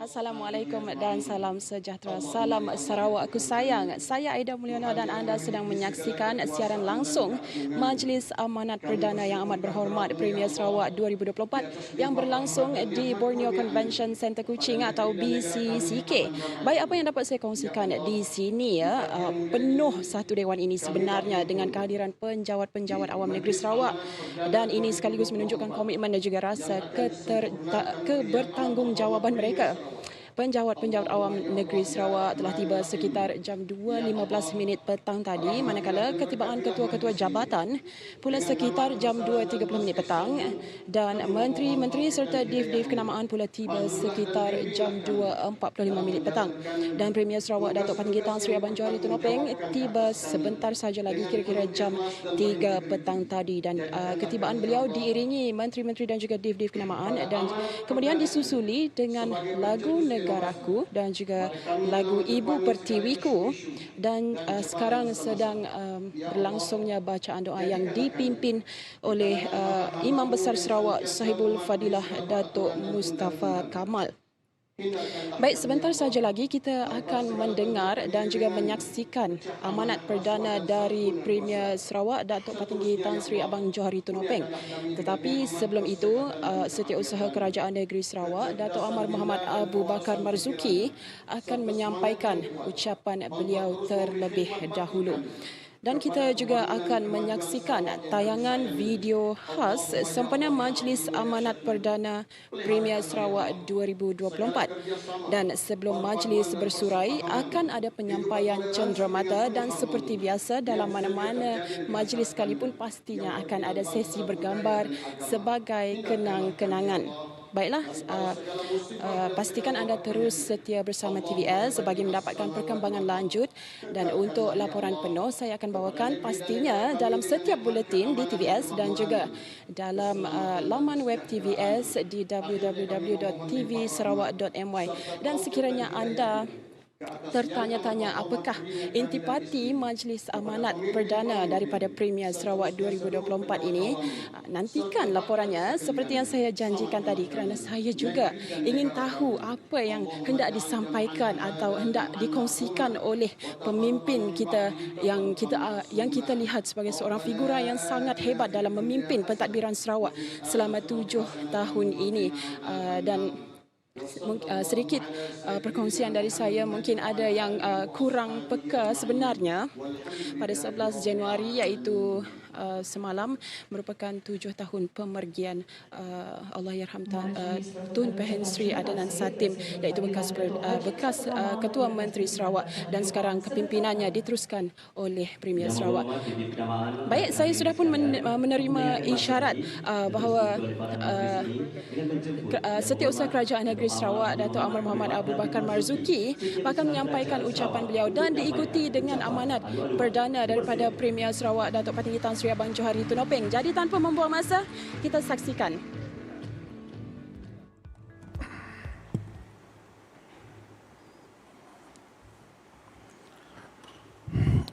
Assalamualaikum dan salam sejahtera. Salam Sarawak aku sayang. Saya Aida Mulyana dan anda sedang menyaksikan siaran langsung Majlis Amanat Perdana yang amat berhormat Premier Sarawak 2024 yang berlangsung di Borneo Convention Centre Kuching atau BCCK. Baik, apa yang dapat saya kongsikan di sini ya, penuh satu dewan ini sebenarnya dengan kehadiran penjawat-penjawat awam negeri Sarawak, dan ini sekaligus menunjukkan komitmen dan juga rasa kebertanggungjawaban mereka. Penjawat-penjawat awam negeri Sarawak telah tiba sekitar jam 2.15 petang tadi, manakala ketibaan ketua-ketua jabatan pula sekitar jam 2.30 petang, dan menteri-menteri serta div-div kenamaan pula tiba sekitar jam 2.45 petang. Dan Premier Sarawak Datuk Patinggi Tan Sri Abang Johari Tunopeng tiba sebentar saja lagi, kira-kira jam 3 petang tadi, dan ketibaan beliau diiringi menteri-menteri dan juga div-div kenamaan, dan kemudian disusuli dengan lagu Negaraku dan juga lagu Ibu Pertiwiku, dan sekarang sedang berlangsungnya bacaan doa yang dipimpin oleh Imam Besar Sarawak Sahibul Fadilah Datuk Mustafa Kamal. Baik, sebentar saja lagi kita akan mendengar dan juga menyaksikan amanat perdana dari Premier Sarawak Datuk Patinggi Tan Sri Abang Johari Tunopeng. Tetapi sebelum itu, Setiausaha Kerajaan Negeri Sarawak Datuk Amar Muhammad Abu Bakar Marzuki akan menyampaikan ucapan beliau terlebih dahulu. Dan kita juga akan menyaksikan tayangan video khas sempena Majlis Amanat Perdana Premier Sarawak 2024. Dan sebelum majlis bersurai, akan ada penyampaian cenderamata, dan seperti biasa dalam mana-mana majlis sekalipun pastinya akan ada sesi bergambar sebagai kenang-kenangan. Baiklah, pastikan anda terus setia bersama TVS bagi mendapatkan perkembangan lanjut, dan untuk laporan penuh saya akan bawakan pastinya dalam setiap buletin di TVS dan juga dalam laman web TVS di www.tvsarawak.my. Dan sekiranya anda tertanya-tanya apakah intipati Majlis Amanat Perdana daripada Premier Sarawak 2024 ini, nantikan laporannya seperti yang saya janjikan tadi, kerana saya juga ingin tahu apa yang hendak disampaikan atau hendak dikongsikan oleh pemimpin kita yang kita lihat sebagai seorang figura yang sangat hebat dalam memimpin pentadbiran Sarawak selama 7 tahun ini. Dan sedikit perkongsian dari saya, mungkin ada yang kurang peka sebenarnya. Pada 11 Januari iaitu semalam merupakan 7 tahun pemergian Allahyarham Tun Pehen Sri Adnan Satim, iaitu bekas Ketua Menteri Sarawak, dan sekarang kepimpinannya diteruskan oleh Premier Sarawak. Baik, saya sudah pun menerima isyarat bahawa Setiausaha Kerajaan Negeri Sarawak Datuk Amar Muhammad Abu Bakar Marzuki akan menyampaikan ucapan beliau, dan diikuti dengan amanat perdana daripada Premier Sarawak Datuk Patinggi Tan Sri Abang Johari Tunopeng. Jadi tanpa membuang masa, kita saksikan.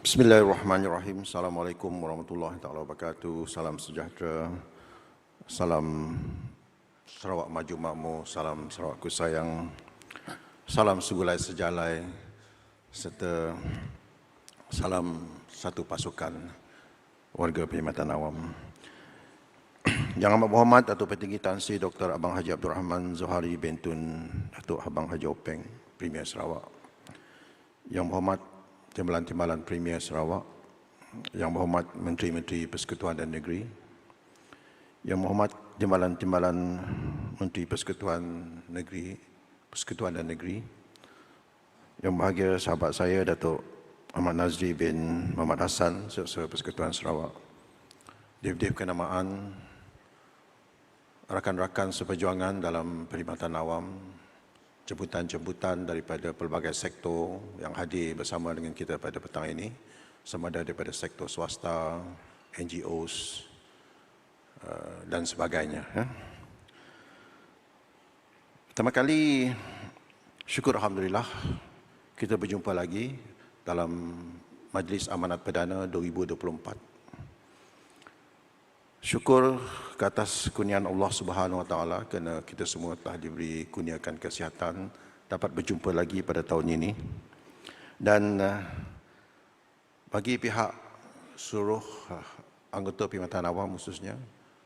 Bismillahirrahmanirrahim. Assalamualaikum warahmatullahi wabarakatuh. Salam sejahtera. Salam Sarawak maju makmur, salam Sarawakku sayang, salam segulai sejalai, serta salam satu pasukan warga perkhidmatan awam. Yang amat berhormat Datuk Patinggi Tan Sri Dr. Abang Haji Abdul Rahman Zohari Bintun Datuk Abang Haji Openg, Premier Sarawak. Yang berhormat Timbalan-Timbalan Premier Sarawak, yang berhormat Menteri-Menteri Persekutuan dan Negeri, yang berhormat Timbalan-Timbalan Menteri Persekutuan dan Negeri, yang bahagia sahabat saya Datuk Ahmad Nazri bin Muhammad Hassan, Setiausaha Persekutuan Sarawak, div-div kenamaan, rakan-rakan seperjuangan dalam perkhidmatan awam, jemputan-jemputan daripada pelbagai sektor yang hadir bersama dengan kita pada petang ini, sama ada daripada sektor swasta, NGOs dan sebagainya. Pertama kali, syukur Alhamdulillah, kita berjumpa lagi dalam Majlis Amanat Perdana 2024. Syukur ke atas kurniaan Allah Subhanahu Wa Taala kerana kita semua telah diberi kurniakan kesihatan dapat berjumpa lagi pada tahun ini. Dan bagi pihak seluruh anggota Perkhidmatan Awam khususnya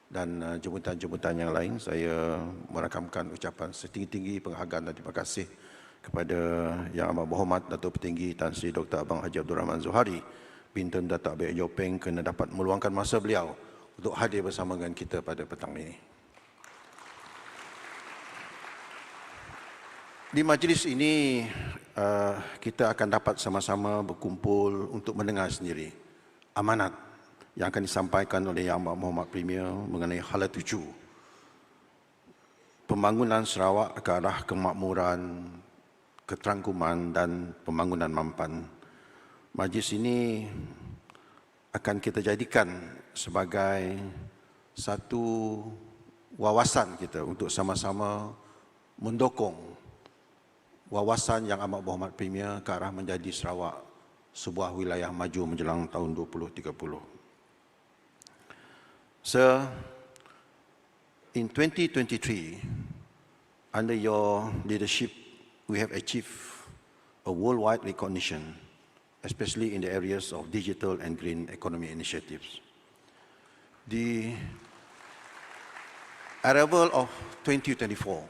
dan jemputan-jemputan yang lain, saya merakamkan ucapan setinggi-tinggi penghargaan dan terima kasih kepada Yang Amat Berhormat Datuk Petinggi Tan Sri Dr. Abang Haji Abdul Rahman Zuhari, Bintun Datuk Abid Jopeng, kerana dapat meluangkan masa beliau untuk hadir bersama dengan kita pada petang ini. Di majlis ini, kita akan dapat sama-sama berkumpul untuk mendengar sendiri amanat yang akan disampaikan oleh Yang Amat Berhormat Premier mengenai hala tuju pembangunan Sarawak ke arah kemakmuran, keterangkuman dan pembangunan mampan. Majlis ini akan kita jadikan sebagai satu wawasan kita untuk sama-sama mendukung wawasan Yang Amat Berhormat Premier ke arah menjadi Sarawak sebuah wilayah maju menjelang tahun 2030. Sir, in 2023, under your leadership, we have achieved a worldwide recognition, especially in the areas of digital and green economy initiatives. The arrival of 2024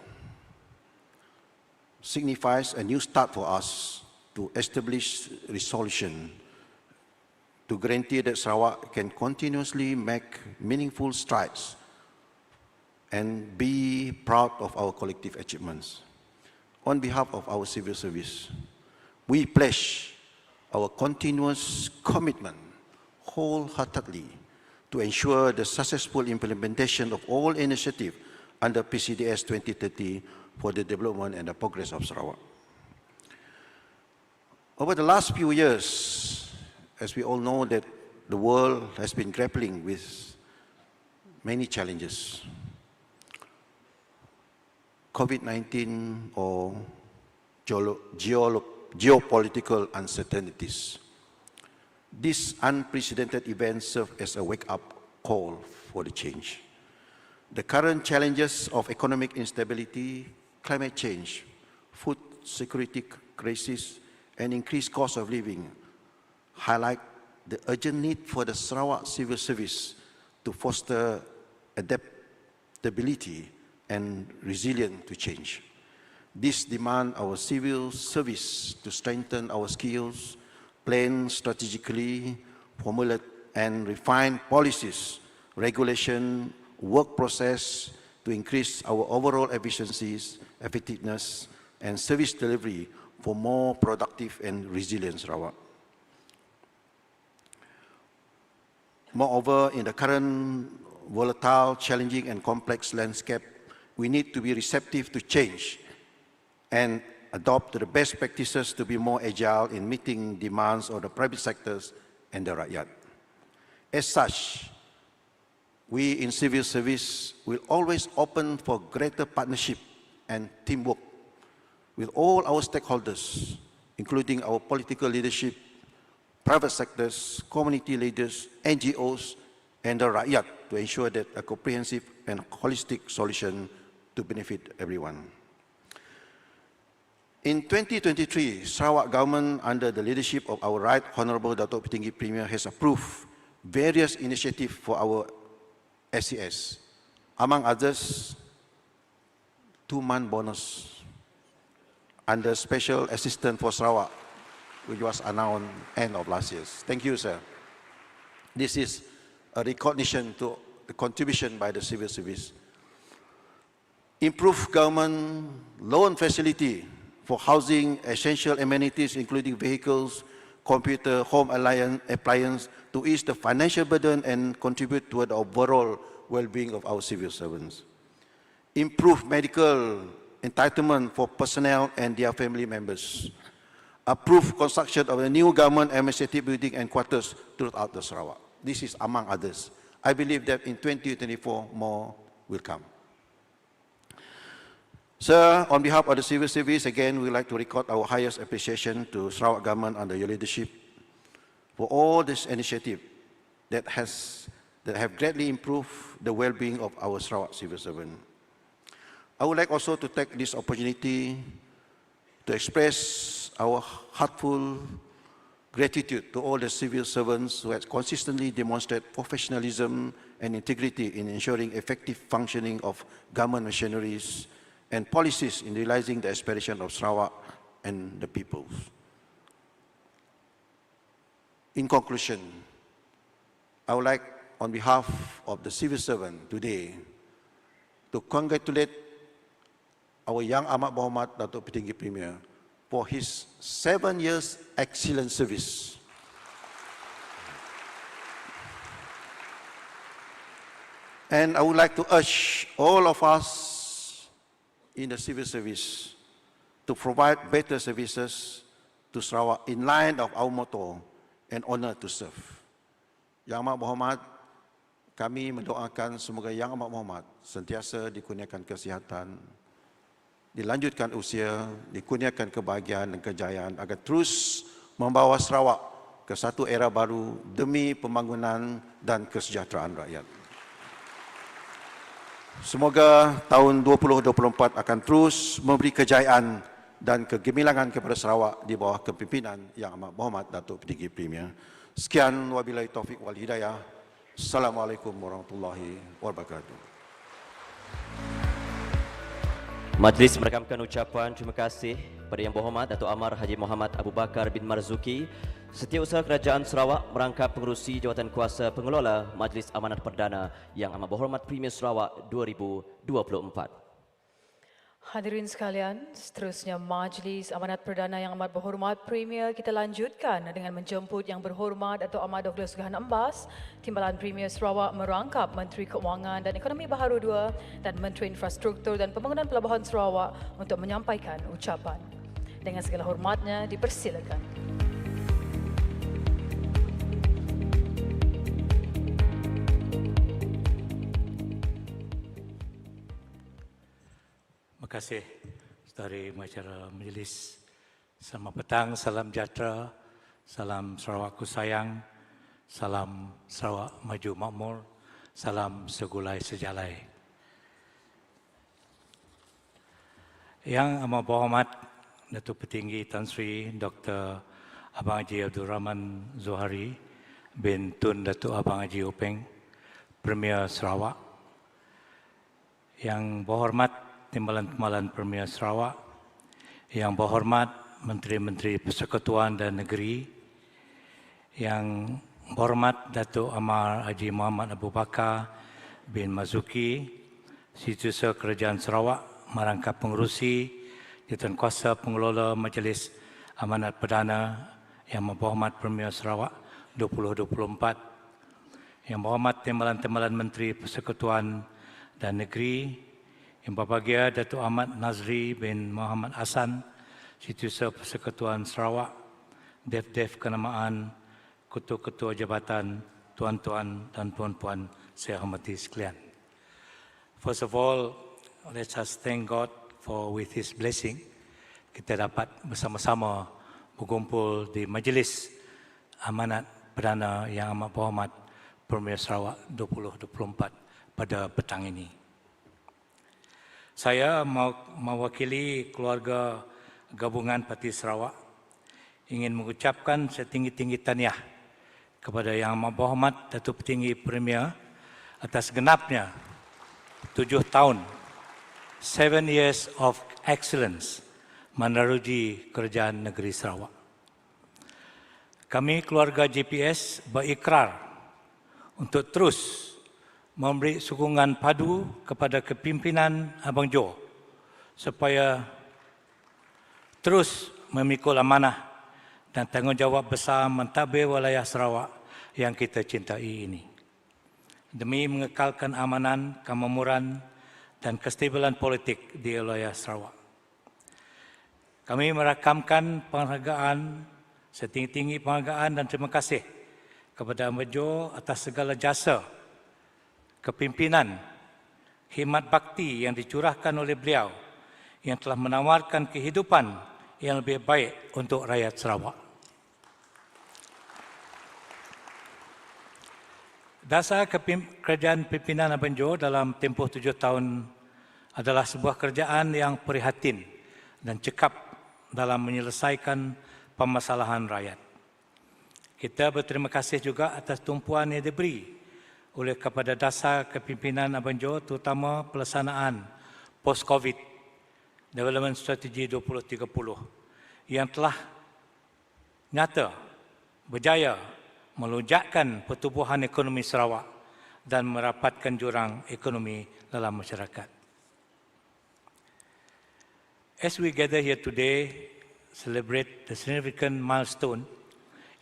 signifies a new start for us to establish resolution to guarantee that Sarawak can continuously make meaningful strides and be proud of our collective achievements. On behalf of our civil service, we pledge our continuous commitment wholeheartedly to ensure the successful implementation of all initiatives under PCDS 2030 for the development and the progress of Sarawak. Over the last few years, as we all know that the world has been grappling with many challenges. COVID-19 or geopolitical uncertainties. This unprecedented event served as a wake-up call for the change. The current challenges of economic instability, climate change, food security crisis, and increased cost of living highlight the urgent need for the Sarawak civil service to foster adaptability and resilience to change. This demands our civil service to strengthen our skills, plan strategically, formulate and refine policies, regulation, work process to increase our overall efficiencies, effectiveness, and service delivery for more productive and resilient Sarawak. Moreover, in the current volatile, challenging, and complex landscape, we need to be receptive to change and adopt the best practices to be more agile in meeting demands of the private sectors and the rakyat. As such, we in civil service will always open for greater partnership and teamwork with all our stakeholders, including our political leadership, private sectors, community leaders, NGOs, and the rakyat to ensure that a comprehensive and holistic solution to benefit everyone. In 2023, Sarawak government under the leadership of our Right Honourable Datuk Petinggi Premier has approved various initiatives for our SCS. Among others, 2-month bonus under Special Assistant for Sarawak, which was announced end of last year. Thank you, sir. This is a recognition to the contribution by the civil service. Improved government loan facility for housing essential amenities, including vehicles, computer, home appliance, to ease the financial burden and contribute toward the overall well-being of our civil servants. Improve medical entitlement for personnel and their family members. Approve construction of a new government administrative building and quarters throughout the Sarawak. This is among others. I believe that in 2024, more will come. Sir, on behalf of the civil service, again, we would like to record our highest appreciation to Sarawak government under your leadership for all this initiative that have greatly improved the well-being of our Sarawak civil servant. I would like also to take this opportunity to express our heartfelt gratitude to all the civil servants who have consistently demonstrated professionalism and integrity in ensuring effective functioning of government machineries and policies in realizing the aspiration of Sarawak and the peoples. In conclusion, I would like, on behalf of the civil servant today, to congratulate our Yang Amat Berhormat Datuk Petinggi Premier for his 7 years excellent service. And I would like to urge all of us in the civil service to provide better services to Sarawak in line of our motto and honor to serve. Yang Amat Berhormat, kami mendoakan semoga Yang Amat Berhormat sentiasa dikurniakan kesihatan, dilanjutkan usia, dikurniakan kebahagiaan dan kejayaan agar terus membawa Sarawak ke satu era baru demi pembangunan dan kesejahteraan rakyat. Semoga tahun 2024 akan terus memberi kejayaan dan kegemilangan kepada Sarawak di bawah kepimpinan Yang Amat Berhormat Datuk Petinggi Premier. Sekian, wabillahi taufik wal hidayah. Assalamualaikum warahmatullahi wabarakatuh. Majlis merekamkan ucapan terima kasih kepada Yang Berhormat Datuk Amar Haji Muhammad Abu Bakar bin Marzuki, Setiausaha Kerajaan Sarawak merangkap pengerusi Jawatan Kuasa Pengelola Majlis Amanat Perdana Yang Amat Berhormat Premier Sarawak 2024. Hadirin sekalian, seterusnya Majlis Amanat Perdana Yang Amat Berhormat Premier kita lanjutkan dengan menjemput Yang Berhormat Datuk Ahmad Dr. Sugahan Ambas, Timbalan Premier Sarawak merangkap Menteri Keuangan dan Ekonomi Baharu II dan Menteri Infrastruktur dan Pembangunan Pelabuhan Sarawak untuk menyampaikan ucapan. Dengan segala hormatnya, dipersilakan. Terima kasih saudari masyarakat majlis. Selamat petang, salam sejahtera, salam Sarawakku sayang, salam Sarawak maju makmur, salam segulai sejalai. Yang Amat Berhormat Datuk Petinggi Tan Sri Dr. Abang Haji Abdul Rahman Zohari bin Tun Datuk Abang Haji Openg, Premier Sarawak. Yang Berhormat Timbalan-Timbalan Premier Sarawak, Yang Berhormat Menteri-Menteri Persekutuan dan Negeri, Yang Berhormat Datuk Amar Haji Muhammad Abu Bakar bin Marzuki, Setiausaha Kerajaan Sarawak merangkap pengerusi Jawatan Kuasa Pengelola Majlis Amanat Perdana Yang Berhormat Premier Sarawak 2024, Yang Berhormat Timbalan-Timbalan Menteri Persekutuan dan Negeri, Yang Berbahagia Datuk Ahmad Nazri bin Muhammad Hassan, Setiausaha Persekutuan Sarawak, Dev-Dev Kenamaan, Ketua-Ketua Jabatan, Tuan-Tuan dan Puan-Puan saya hormati sekalian. First of all, let us thank God for with His blessing, kita dapat bersama-sama berkumpul di Majlis Amanat Perdana Yang Amat Berhormat Premier Sarawak 2024 pada petang ini. Saya mewakili keluarga Gabungan Parti Sarawak ingin mengucapkan setinggi-tinggi tahniah kepada Yang Amat Berhormat Datuk Petinggi Premier atas genapnya 7 tahun, 7 years of excellence menerusi Kerajaan Negeri Sarawak. Kami keluarga JPS berikrar untuk terus memberi sokongan padu kepada kepimpinan Abang Jo supaya terus memikul amanah dan tanggungjawab besar mentadbir wilayah Sarawak yang kita cintai ini demi mengekalkan amanan, kemakmuran dan kestabilan politik di wilayah Sarawak. Kami merakamkan penghargaan, setinggi-tinggi penghargaan dan terima kasih kepada Abang Jo atas segala jasa kepimpinan, khidmat bakti yang dicurahkan oleh beliau yang telah menawarkan kehidupan yang lebih baik untuk rakyat Sarawak. Dasar kerajaan pimpinan Abang Jo dalam tempoh 7 tahun adalah sebuah kerajaan yang prihatin dan cekap dalam menyelesaikan permasalahan rakyat. Kita berterima kasih juga atas tumpuan yang diberi oleh kepada dasar kepimpinan Abang Jo, terutama pelaksanaan post-COVID Development Strategy 2030 yang telah nyata berjaya melonjakkan pertumbuhan ekonomi Sarawak dan merapatkan jurang ekonomi dalam masyarakat. As we gather here today, celebrate the significant milestone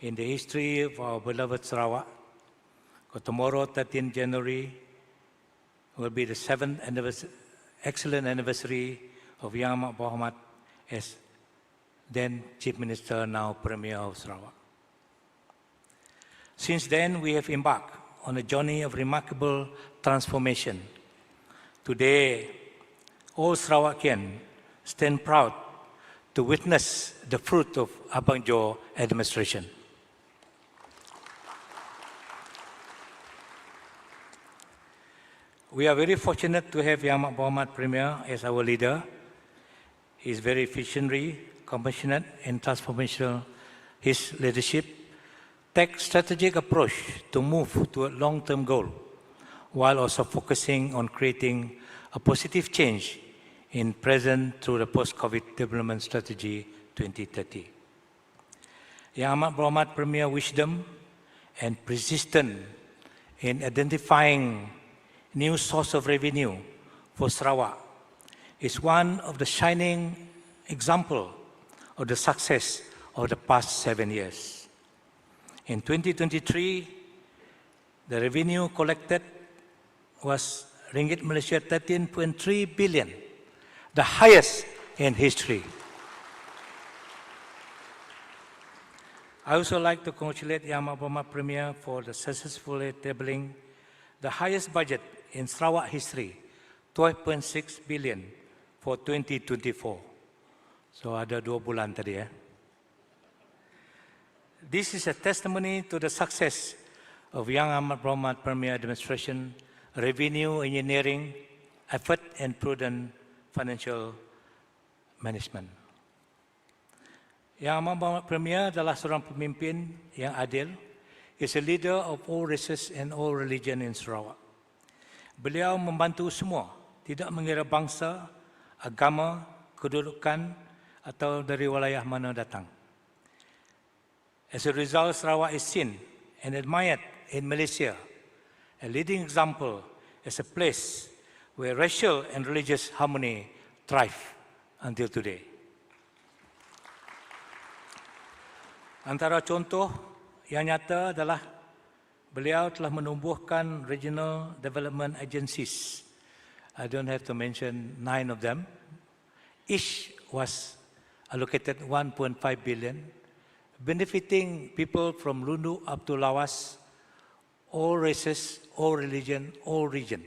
in the history of our beloved Sarawak, tomorrow, 13 January, will be the 7th excellent anniversary of Yang Amat Berhormat as then Chief Minister, now Premier of Sarawak. Since then, we have embarked on a journey of remarkable transformation. Today, all Sarawakian stand proud to witness the fruit of Abang Jo administration. We are very fortunate to have Yang Amat Berhormat Premier as our leader. He is very visionary, compassionate, and transformational. His leadership takes strategic approach to move to a long-term goal, while also focusing on creating a positive change in present through the post-COVID development strategy 2030. Yang Amat Berhormat Premier wisdom and persistent in identifying new source of revenue for Sarawak is one of the shining example of the success of the past 7 years. In 2023, the revenue collected was ringgit Malaysia 13.3 billion, the highest in history. I also like to congratulate Yang Amat Berhormat Premier for the successfully tabling the highest budget in Sarawak history, 12.6 billion for 2024. So ada 2 bulan tadi ya. This is a testimony to the success of Yang Amat Berhormat Premier administration, revenue engineering, effort and prudent financial management. Yang Amat Berhormat Premier adalah seorang pemimpin yang adil, is a leader of all races and all religion in Sarawak. Beliau membantu semua, tidak mengira bangsa, agama, kedudukan atau dari wilayah mana datang. As a result, Sarawak is seen and admired in Malaysia, a leading example as a place where racial and religious harmony thrive until today. Antara contoh yang nyata adalah beliau telah menumbuhkan regional development agencies. I don't have to mention 9 of them. Each was allocated 1.5 billion, benefiting people from Lundu up to Lawas, all races, all religion, all region.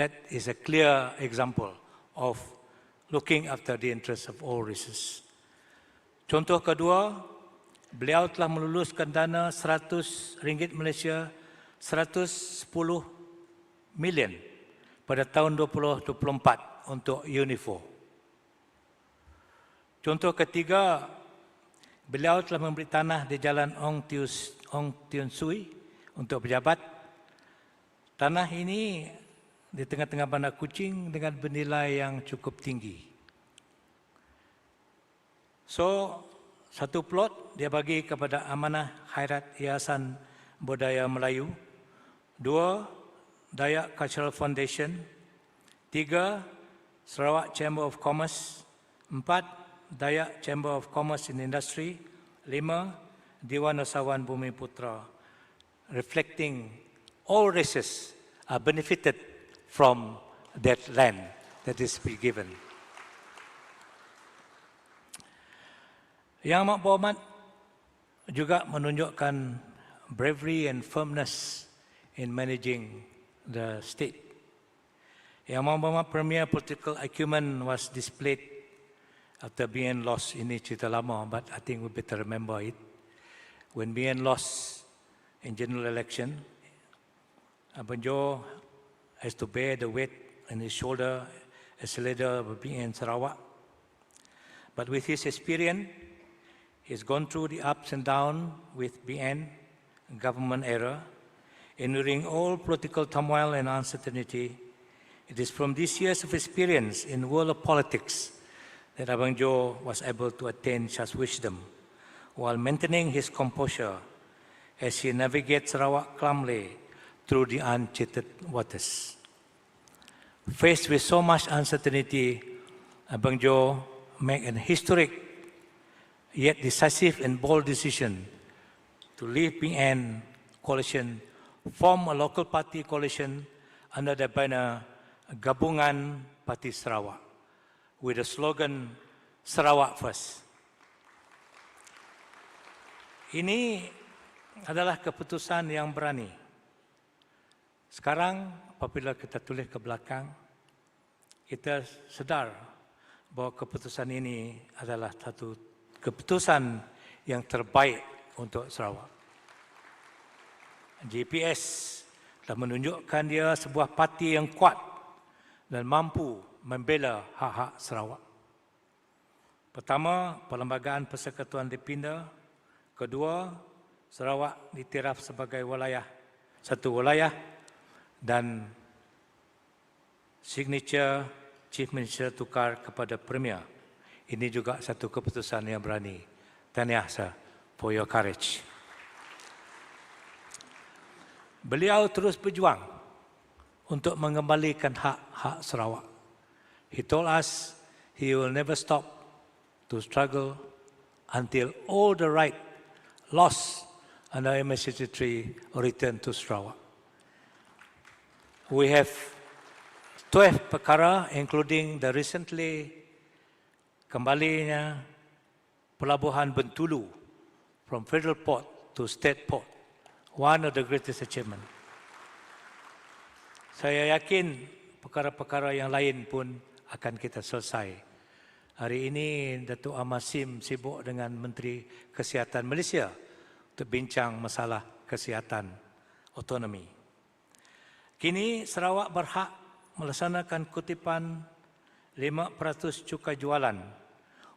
That is a clear example of looking after the interests of all races. Contoh kedua, beliau telah meluluskan dana 100 ringgit Malaysia 110 million pada tahun 2024 untuk UNIFO. Contoh ketiga, beliau telah memberi tanah di Jalan Ong Tien Sui untuk pejabat. Tanah ini di tengah-tengah bandar Kuching dengan bernilai yang cukup tinggi. So, satu plot dia bagi kepada Amanah Khairat Yayasan Budaya Melayu. 2, Dayak Cultural Foundation. 3, Sarawak Chamber of Commerce. 4, Dayak Chamber of Commerce and Industry. 5, Dewan Usahawan Bumi Putra. Reflecting all races are benefited from that land that is be given. Yang Amat Berhormat juga menunjukkan bravery and firmness in managing the state. Yang Amat Berhormat Premier political acumen was displayed after BN lost. Ini cerita lama, but I think we better remember it. When BN lost in general election, Abang Jo has to bear the weight on his shoulder as a leader of BN Sarawak. But with his experience, he's gone through the ups and downs with BN, government era, enduring all political turmoil and uncertainty. It is from these years of experience in the world of politics that Abang Jo was able to attain such wisdom while maintaining his composure as he navigates Sarawak calmly through the uncharted waters. Faced with so much uncertainty, Abang Jo made an historic yet decisive and bold decision to leave PN coalition, form a local party coalition under the banner Gabungan Parti Sarawak with the slogan Sarawak First. Ini adalah keputusan yang berani. Sekarang apabila kita tulis ke belakang, kita sedar bahawa keputusan ini adalah satu keputusan yang terbaik untuk Sarawak. GPS telah menunjukkan dia sebuah parti yang kuat dan mampu membela hak-hak Sarawak. Pertama, Perlembagaan Persekutuan dipindah. Kedua, Sarawak diiktiraf sebagai satu wilayah dan signature Chief Minister tukar kepada Premier. Ini juga satu keputusan yang berani. Tahniah sir for your courage. Beliau terus berjuang untuk mengembalikan hak-hak Sarawak. He told us he will never stop to struggle until all the right lost under MS-63 return to Sarawak. We have 12 perkara including the recently kembalinya Pelabuhan Bentulu from federal port to state port. One of the greatest achievement. Saya yakin perkara-perkara yang lain pun akan kita selesai. Hari ini Datuk Ahmad Sim sibuk dengan Menteri Kesihatan Malaysia untuk bincang masalah kesihatan otonomi. Kini Sarawak berhak melaksanakan kutipan 5% cukai jualan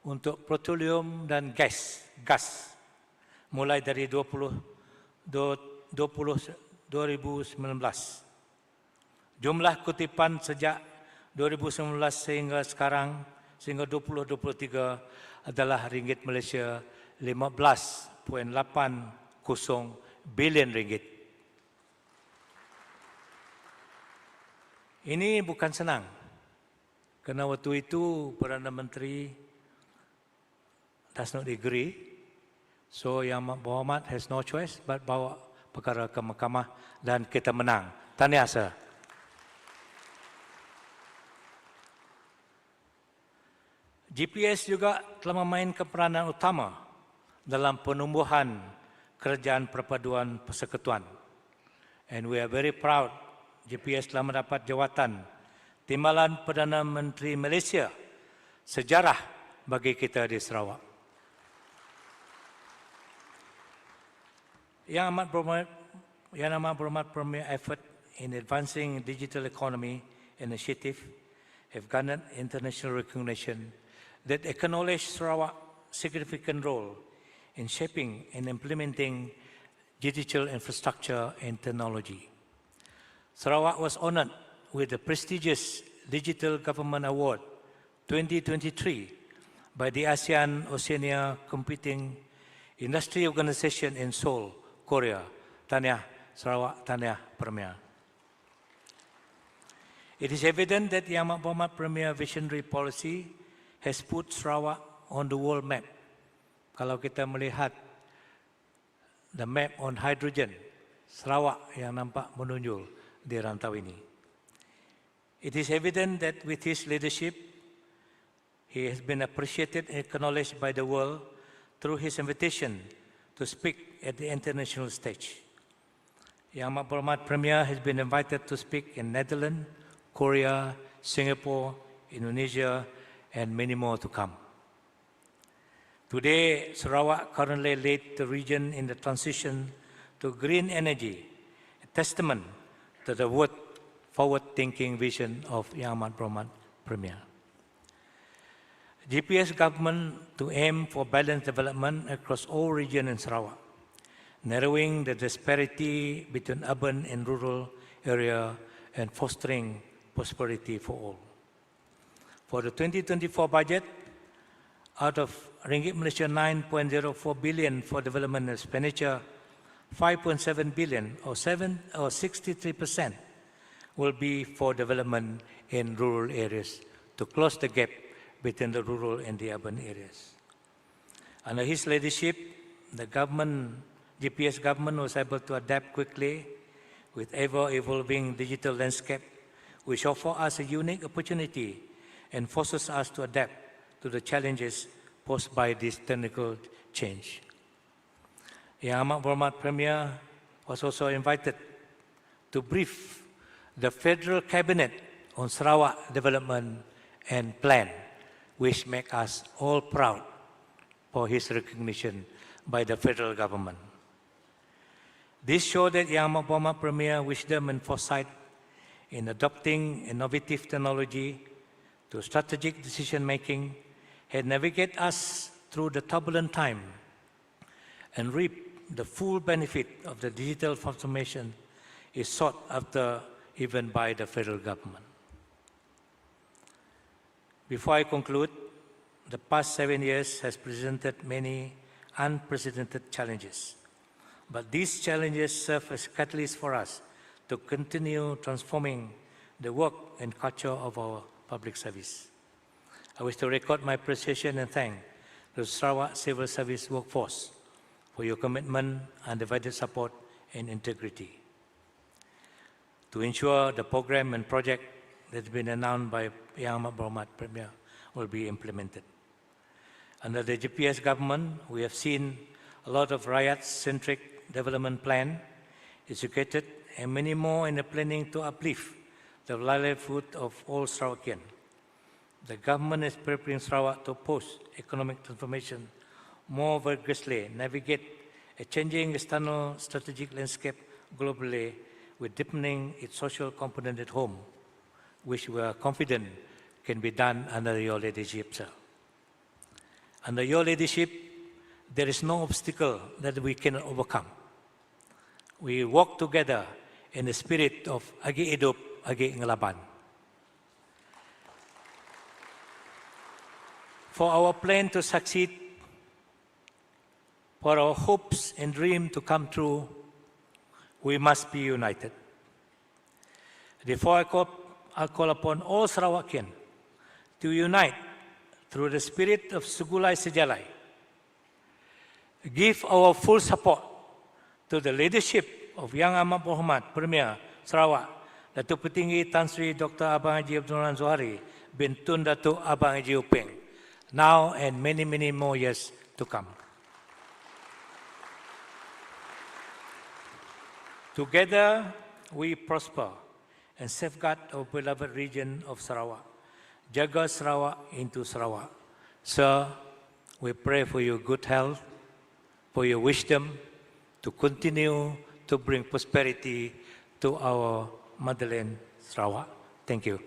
untuk petroleum dan gas mulai dari 2019. Jumlah kutipan sejak 2019 sehingga sekarang, sehingga 2023 adalah ringgit Malaysia 15.80 bilion ringgit. Ini bukan senang. Kerana waktu itu Perdana Menteri does not agree. So Yang Berhormat has no choice but bawa perkara ke mahkamah dan kita menang. Tahniah sir. GPS juga telah memainkan peranan utama dalam penumbuhan kerajaan perpaduan persekutuan. And we are very proud GPS telah mendapat jawatan Timbalan Perdana Menteri Malaysia, sejarah bagi kita di Sarawak. Yang amat berhormat Premier effort in advancing digital economy initiative have garnered international recognition that acknowledge Sarawak's significant role in shaping and implementing digital infrastructure and technology. Sarawak was honoured with the prestigious Digital Government Award 2023 by the ASEAN Oceania Computing Industry Organisation in Seoul, Korea. Tahniah Sarawak, tahniah Premier. It is evident that Yang Amat Berhormat Premier visionary policy has put Sarawak on the world map. Kalau kita melihat the map on hydrogen, Sarawak yang nampak menonjol di rantau ini. It is evident that with his leadership, he has been appreciated and acknowledged by the world through his invitation to speak at the international stage. Yang Amat Berhormat Premier has been invited to speak in Netherlands, Korea, Singapore, Indonesia, and many more to come. Today, Sarawak currently leads the region in the transition to green energy, a testament to the forward-thinking vision of Yang Amat Berhormat Premier. GPS government to aim for balanced development across all regions in Sarawak, narrowing the disparity between urban and rural area and fostering prosperity for all. For the 2024 budget, out of ringgit Malaysia 9.04 billion for development expenditure, 5.7 billion or 63% will be for development in rural areas to close the gap between the rural and the urban areas. Under his leadership, the GPS government was able to adapt quickly with ever-evolving digital landscape, which offers us a unique opportunity and forces us to adapt to the challenges posed by this technical change. Yang Amat Berhormat Premier was also invited to brief the Federal Cabinet on Sarawak development and plan, which make us all proud for his recognition by the federal government. This showed that Yang Amat Berhormat Premier wisdom and foresight in adopting innovative technology to strategic decision-making had navigated us through the turbulent time and reaped the full benefit of the digital transformation is sought after even by the federal government. Before I conclude, the past 7 years has presented many unprecedented challenges, but these challenges serve as catalysts for us to continue transforming the work and culture of our public service. I wish to record my appreciation and thank the Sarawak Civil Service workforce for your commitment, undivided support, and integrity. To ensure the program and project that has been announced by Yang Amat Berhormat Premier will be implemented. Under the GPS government, we have seen a lot of rakyat-centric development plan executed and many more in the planning to uplift the livelihood of all Sarawakian. The government is preparing Sarawak to post-economic transformation more vigorously, navigate a changing external strategic landscape globally with deepening its social component at home, which we are confident can be done under your leadership, sir. Under your leadership, there is no obstacle that we cannot overcome. We work together in the spirit of Agi Hidup, Agi Ngelaban. For our plan to succeed, for our hopes and dreams to come true, we must be united. Therefore, I call upon all Sarawakian to unite through the spirit of Segulai Sejalai. Give our full support to the leadership of Yang Amat Berhormat Premier Sarawak, Datuk Petinggi Tan Sri Dr. Abang Haji Abdul Rahman Zuhari bin Tun Datuk Abang Haji Upeng, now and many, many more years to come. Together, we prosper and safeguard our beloved region of Sarawak. Jaga Sarawak into Sarawak. Sir, we pray for your good health, for your wisdom to continue to bring prosperity to our motherland, Sarawak. Thank you.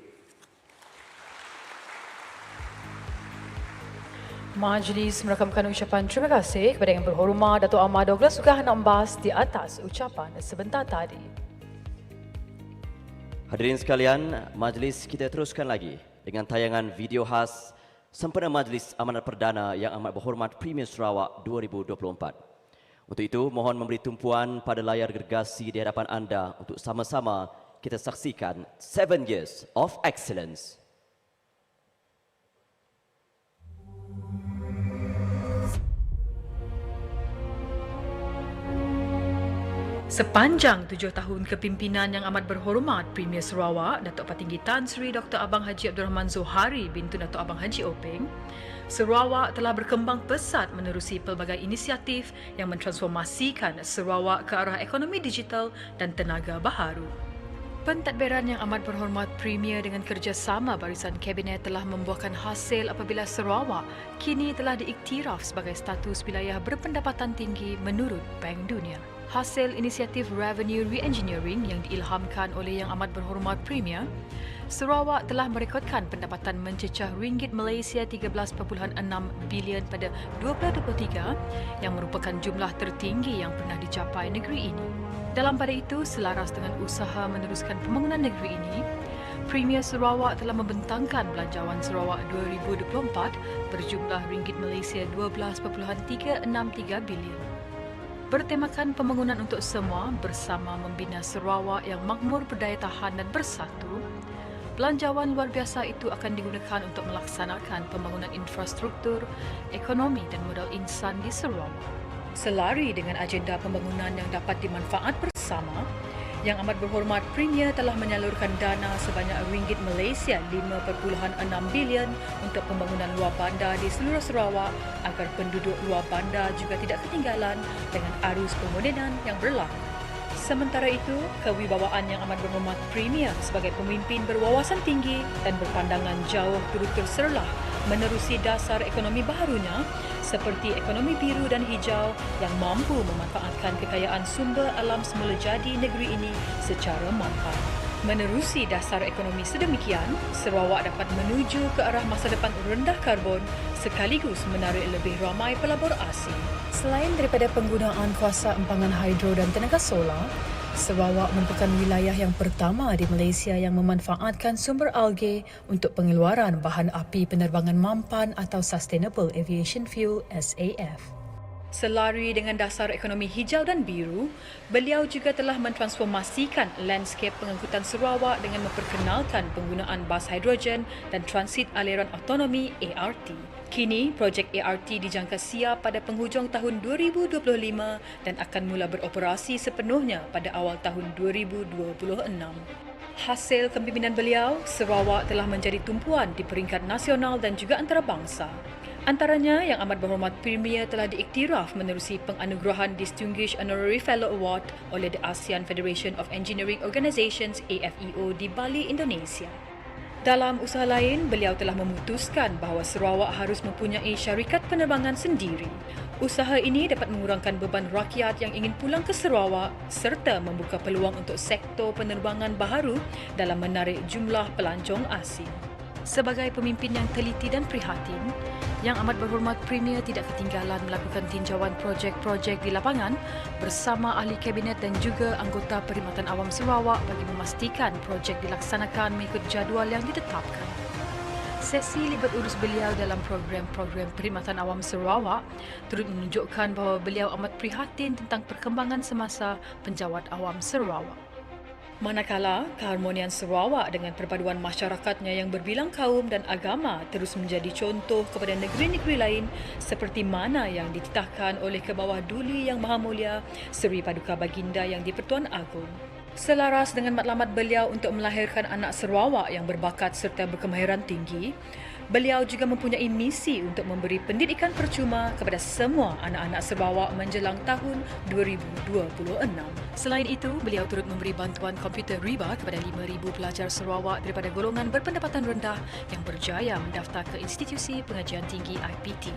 Majlis merakamkan ucapan terima kasih kepada Yang Berhormat Datuk Ahmad Douglas Sukahan Ambas di atas ucapan sebentar tadi. Hadirin sekalian, majlis kita teruskan lagi dengan tayangan video khas sempena Majlis Amanat Perdana Yang Amat Berhormat Premier Sarawak 2024. Untuk itu, mohon memberi tumpuan pada layar gergasi di hadapan anda untuk sama-sama kita saksikan 7 Years of Excellence. Sepanjang 7 tahun kepimpinan Yang Amat Berhormat Premier Sarawak, Datuk Petinggi Tan Sri Dr. Abang Haji Abdul Rahman Zuhari bin Tun Datuk Abang Haji Openg, Sarawak telah berkembang pesat menerusi pelbagai inisiatif yang mentransformasikan Sarawak ke arah ekonomi digital dan tenaga baharu. Pentadbiran Yang Amat Berhormat Premier dengan kerjasama barisan Kabinet telah membuahkan hasil apabila Sarawak kini telah diiktiraf sebagai status wilayah berpendapatan tinggi menurut Bank Dunia. Hasil inisiatif Revenue Reengineering yang diilhamkan oleh Yang Amat Berhormat Premier, Sarawak telah merekodkan pendapatan mencecah ringgit Malaysia 13.6 bilion pada 2023 yang merupakan jumlah tertinggi yang pernah dicapai negeri ini. Dalam pada itu, selaras dengan usaha meneruskan pembangunan negeri ini, Premier Sarawak telah membentangkan belanjawan Sarawak 2024 berjumlah ringgit Malaysia 12.363 bilion. Bertemakan pembangunan untuk semua bersama membina Sarawak yang makmur, berdaya tahan dan bersatu, belanjawan luar biasa itu akan digunakan untuk melaksanakan pembangunan infrastruktur, ekonomi dan modal insan di Sarawak. Selari dengan agenda pembangunan yang dapat dimanfaat bersama, Yang Amat Berhormat Premier telah menyalurkan dana sebanyak ringgit Malaysia 5.6 bilion untuk pembangunan luar bandar di seluruh Sarawak agar penduduk luar bandar juga tidak ketinggalan dengan arus pemodenan yang berlaku. Sementara itu, kewibawaan Yang Amat Berhormat Premier sebagai pemimpin berwawasan tinggi dan berpandangan jauh turut terserlah menerusi dasar ekonomi baharunya seperti ekonomi biru dan hijau yang mampu memanfaatkan kekayaan sumber alam semula jadi negeri ini secara manfaat. Menerusi dasar ekonomi sedemikian, Sarawak dapat menuju ke arah masa depan rendah karbon sekaligus menarik lebih ramai pelabur asing. Selain daripada penggunaan kuasa empangan hidro dan tenaga solar, Sarawak merupakan wilayah yang pertama di Malaysia yang memanfaatkan sumber alge untuk pengeluaran bahan api penerbangan mampan atau Sustainable Aviation Fuel (SAF). Selari dengan dasar ekonomi hijau dan biru, beliau juga telah mentransformasikan landscape pengangkutan Sarawak dengan memperkenalkan penggunaan bas hidrogen dan transit aliran autonomi ART. Kini, projek ART dijangka siap pada penghujung tahun 2025 dan akan mula beroperasi sepenuhnya pada awal tahun 2026. Hasil kepimpinan beliau, Sarawak telah menjadi tumpuan di peringkat nasional dan juga antarabangsa. Antaranya, Yang Amat Berhormat Premier telah diiktiraf menerusi penganugerahan Distinguished Honorary Fellow Award oleh the ASEAN Federation of Engineering Organizations AFEO di Bali, Indonesia. Dalam usaha lain, beliau telah memutuskan bahawa Sarawak harus mempunyai syarikat penerbangan sendiri. Usaha ini dapat mengurangkan beban rakyat yang ingin pulang ke Sarawak serta membuka peluang untuk sektor penerbangan baharu dalam menarik jumlah pelancong asing. Sebagai pemimpin yang teliti dan prihatin, Yang Amat Berhormat Premier tidak ketinggalan melakukan tinjauan projek-projek di lapangan bersama ahli kabinet dan juga anggota Perkhidmatan Awam Sarawak bagi memastikan projek dilaksanakan mengikut jadual yang ditetapkan. Sesi libat urus beliau dalam program-program Perkhidmatan Awam Sarawak turut menunjukkan bahawa beliau amat prihatin tentang perkembangan semasa penjawat awam Sarawak. Manakala keharmonian Sarawak dengan perpaduan masyarakatnya yang berbilang kaum dan agama terus menjadi contoh kepada negeri-negeri lain seperti mana yang dititahkan oleh Kebawah Duli Yang Maha Mulia Seri Paduka Baginda Yang di-Pertuan Agong. Selaras dengan matlamat beliau untuk melahirkan anak Sarawak yang berbakat serta berkemahiran tinggi, beliau juga mempunyai misi untuk memberi pendidikan percuma kepada semua anak-anak Sarawak menjelang tahun 2026. Selain itu, beliau turut memberi bantuan komputer riba kepada 5,000 pelajar Sarawak daripada golongan berpendapatan rendah yang berjaya mendaftar ke Institusi Pengajian Tinggi IPT.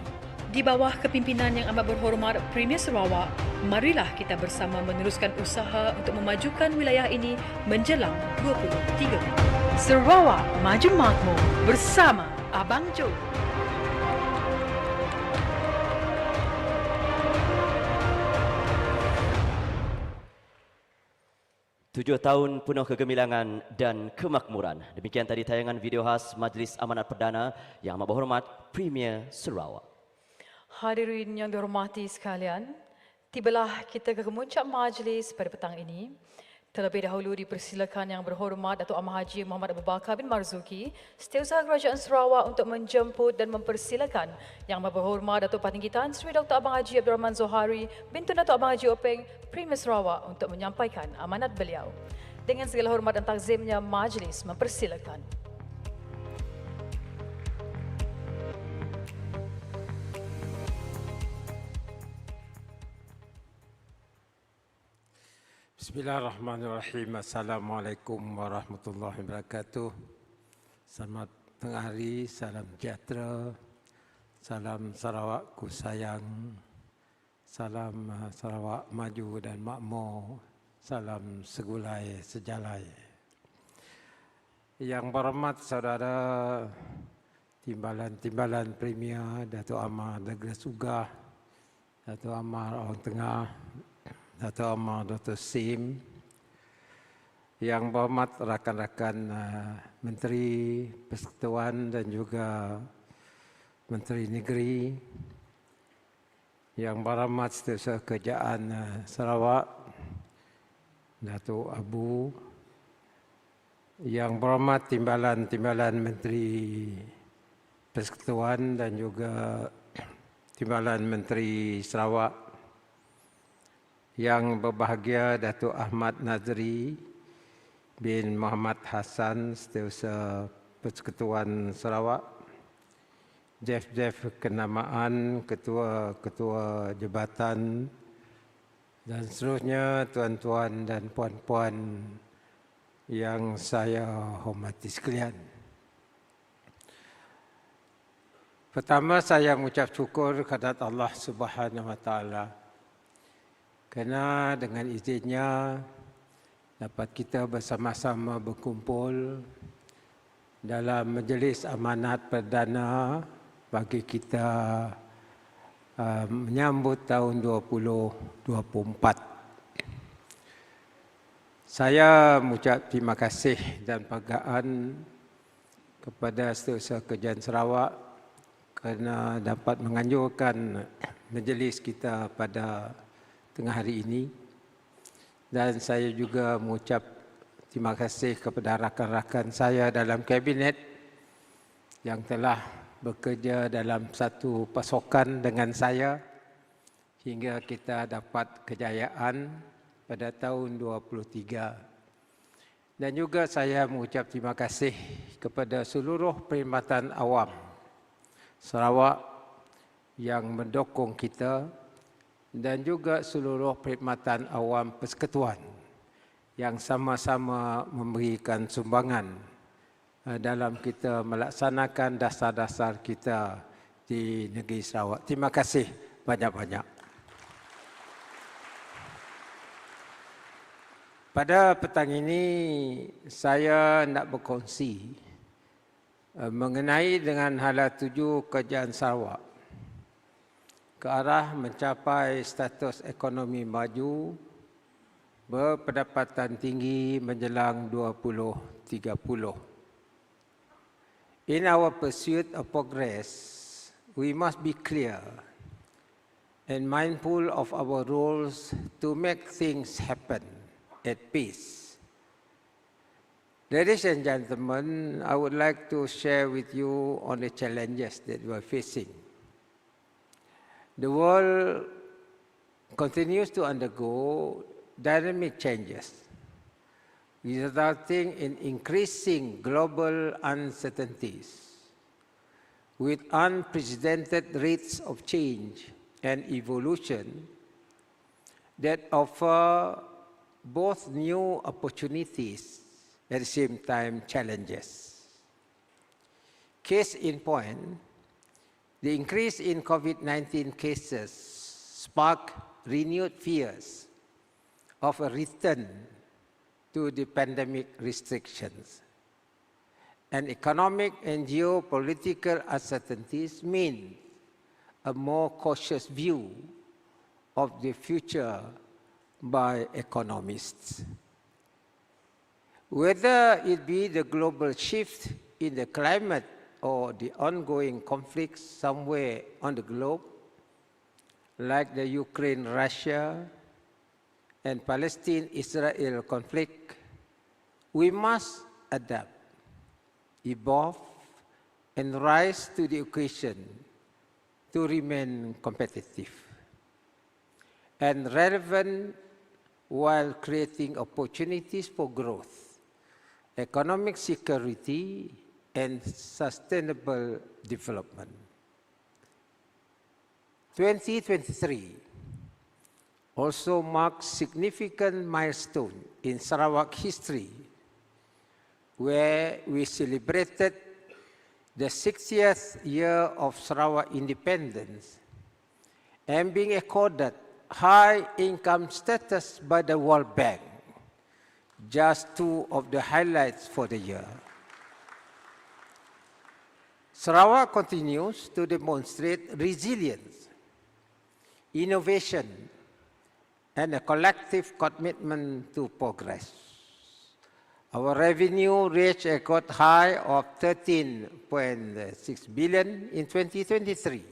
Di bawah kepimpinan Yang Amat Berhormat Premier Sarawak, marilah kita bersama meneruskan usaha untuk memajukan wilayah ini menjelang 2030. Sarawak maju makmur bersama Abang Jo. 7 tahun penuh kegemilangan dan kemakmuran. Demikian tadi tayangan video khas Majlis Amanat Perdana Yang Amat Berhormat Premier Sarawak. Hadirin yang dihormati sekalian, tibalah kita ke kemuncak majlis pada petang ini. Terlebih dahulu dipersilakan Yang Berhormat Datuk Amir Haji Muhammad Abu Bakar bin Marzuki, Setiausaha Kerajaan Sarawak untuk menjemput dan mempersilakan Yang Amat Berhormat Datuk Patinggi Tan Sri Dr. Abang Haji Abdul Rahman Zohari, Bintun Datuk Abang Haji Openg, Premier Sarawak untuk menyampaikan amanat beliau. Dengan segala hormat dan takzimnya, majlis mempersilakan. Bismillahirrahmanirrahim. Assalamualaikum warahmatullahi wabarakatuh. Selamat tengah hari, salam sejahtera, salam Sarawakku sayang, salam Sarawak maju dan makmur, salam segulai sejalai. Yang berhormat saudara Timbalan Premier Datuk Amar Negeri Sugah, Datuk Amar Orang Tengah, Datuk Amar Dr. Sim, yang berhormat rakan-rakan Menteri Persekutuan dan juga Menteri Negeri, yang berhormat Setiausaha Kerajaan Sarawak, Datuk Abu, yang berhormat Timbalan Menteri Persekutuan dan juga Timbalan Menteri Sarawak, yang berbahagia Datuk Ahmad Nazri bin Muhammad Hassan, Setiausaha Persekutuan Sarawak, Jef kenamaan, ketua-ketua jabatan dan seterusnya, tuan-tuan dan puan-puan yang saya hormati sekalian. Pertama, saya mengucap syukur kepada Allah Subhanahu Wa Taala kerana dengan izinnya dapat kita bersama-sama berkumpul dalam Majlis Amanat Perdana bagi kita menyambut tahun 2024. Saya mengucap terima kasih dan penghargaan kepada Setiausaha Kerajaan Sarawak kerana dapat menganjurkan majlis kita pada tengah hari ini. Dan saya juga mengucap terima kasih kepada rakan-rakan saya dalam kabinet yang telah bekerja dalam satu pasokan dengan saya hingga kita dapat kejayaan pada tahun 2023. Dan juga saya mengucap terima kasih kepada seluruh perkhidmatan awam Sarawak yang mendukung kita dan juga seluruh perkhidmatan awam persekutuan yang sama-sama memberikan sumbangan dalam kita melaksanakan dasar-dasar kita di negeri Sarawak. Terima kasih banyak-banyak. Pada petang ini saya nak berkongsi mengenai dengan hala tuju kerajaan Sarawak ke arah mencapai status ekonomi maju berpendapatan tinggi menjelang 2030. In our pursuit of progress, we must be clear and mindful of our roles to make things happen at pace. Ladies and gentlemen, I would like to share with you on the challenges that we are facing. The world continues to undergo dynamic changes, resulting in increasing global uncertainties, with unprecedented rates of change and evolution that offer both new opportunities at the same time challenges. Case in point, the increase in COVID-19 cases sparked renewed fears of a return to the pandemic restrictions. And economic and geopolitical uncertainties mean a more cautious view of the future by economists. Whether it be the global shift in the climate or the ongoing conflicts somewhere on the globe, like the Ukraine-Russia and Palestine-Israel conflict, we must adapt, evolve, and rise to the occasion to remain competitive and relevant while creating opportunities for growth, economic security, and sustainable development. 2023 also marks significant milestone in Sarawak history, where we celebrated the 60th year of Sarawak independence and being accorded high income status by the World Bank. Just two of the highlights for the year. Sarawak continues to demonstrate resilience, innovation, and a collective commitment to progress. Our revenue reached a record high of 13.6 billion in 2023.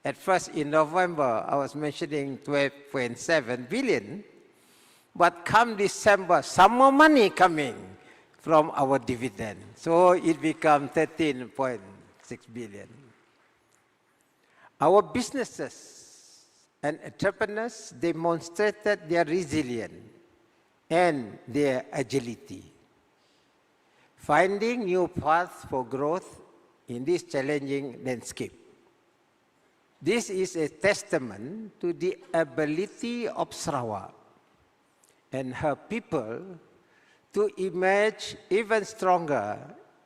At first, in November, I was mentioning 12.7 billion, but come December, some more money coming from our dividend. So it became 13.6 billion. Our businesses and entrepreneurs demonstrated their resilience and their agility, finding new paths for growth in this challenging landscape. This is a testament to the ability of Sarawak and her people to emerge even stronger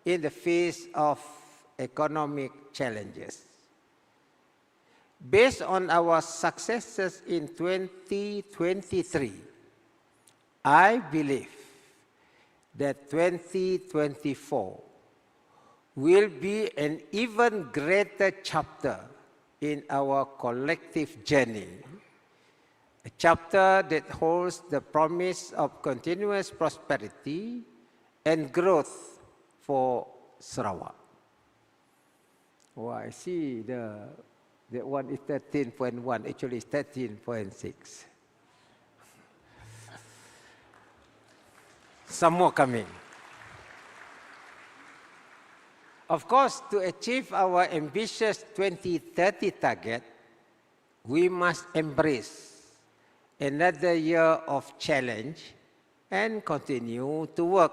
in the face of economic challenges. Based on our successes in 2023, I believe that 2024 will be an even greater chapter in our collective journey, a chapter that holds the promise of continuous prosperity and growth for Sarawak. Oh, I see that one is 13.1, actually it's 13.6. Some more coming. Of course, to achieve our ambitious 2030 target, we must embrace another year of challenge and continue to work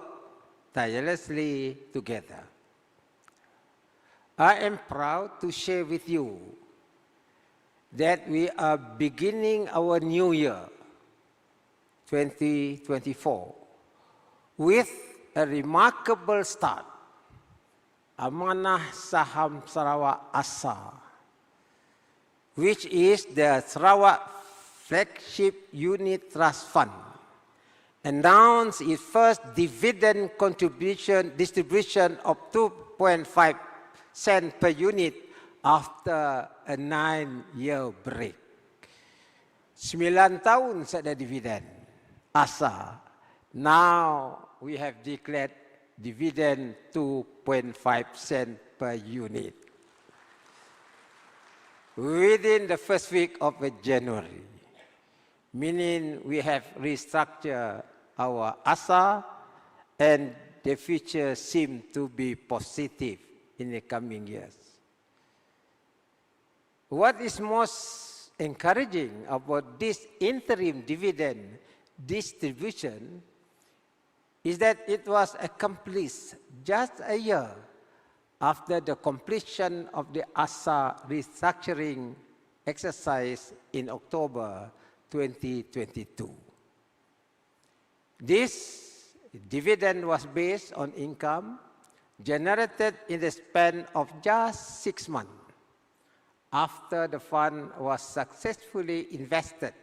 tirelessly together. I am proud to share with you that we are beginning our new year, 2024, with a remarkable start. Amanah Saham Sarawak ASA, which is the Sarawak flagship unit trust fund, announced its first dividend distribution of 2.5 cents per unit after a 9-year break. 9 tahun sudah dividend ASA. Now we have declared dividend 2.5 cents per unit within the first week of January, meaning we have restructured our ASA and the future seems to be positive in the coming years. What is most encouraging about this interim dividend distribution is that it was accomplished just a year after the completion of the ASA restructuring exercise in October 2022. This dividend was based on income generated in the span of just 6 months after the fund was successfully invested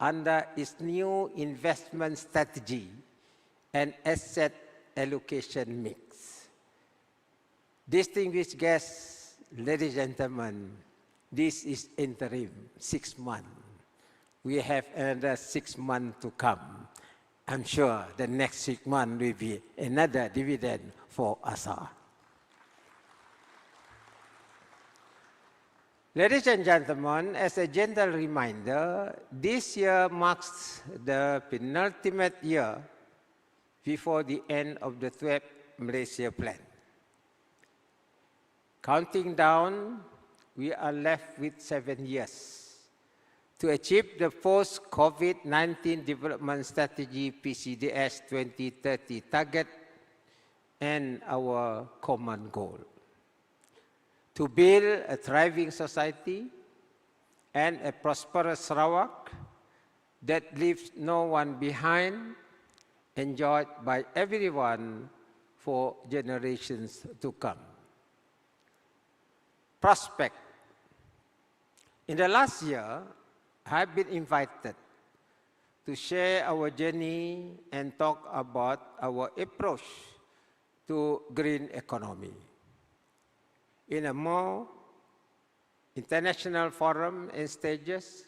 under its new investment strategy and asset allocation mix. Distinguished guests, ladies and gentlemen, this is interim, 6 months. We have another 6 months to come. I'm sure the next 6 months will be another dividend for ASA. Ladies and gentlemen, as a gentle reminder, this year marks the penultimate year before the end of the 12th Malaysia Plan. Counting down, we are left with 7 years to achieve the post-COVID-19 Development Strategy PCDS 2030 target and our common goal: to build a thriving society and a prosperous Sarawak that leaves no one behind, enjoyed by everyone for generations to come. Prospect. In the last year, have been invited to share our journey and talk about our approach to green economy in a more international forum and stages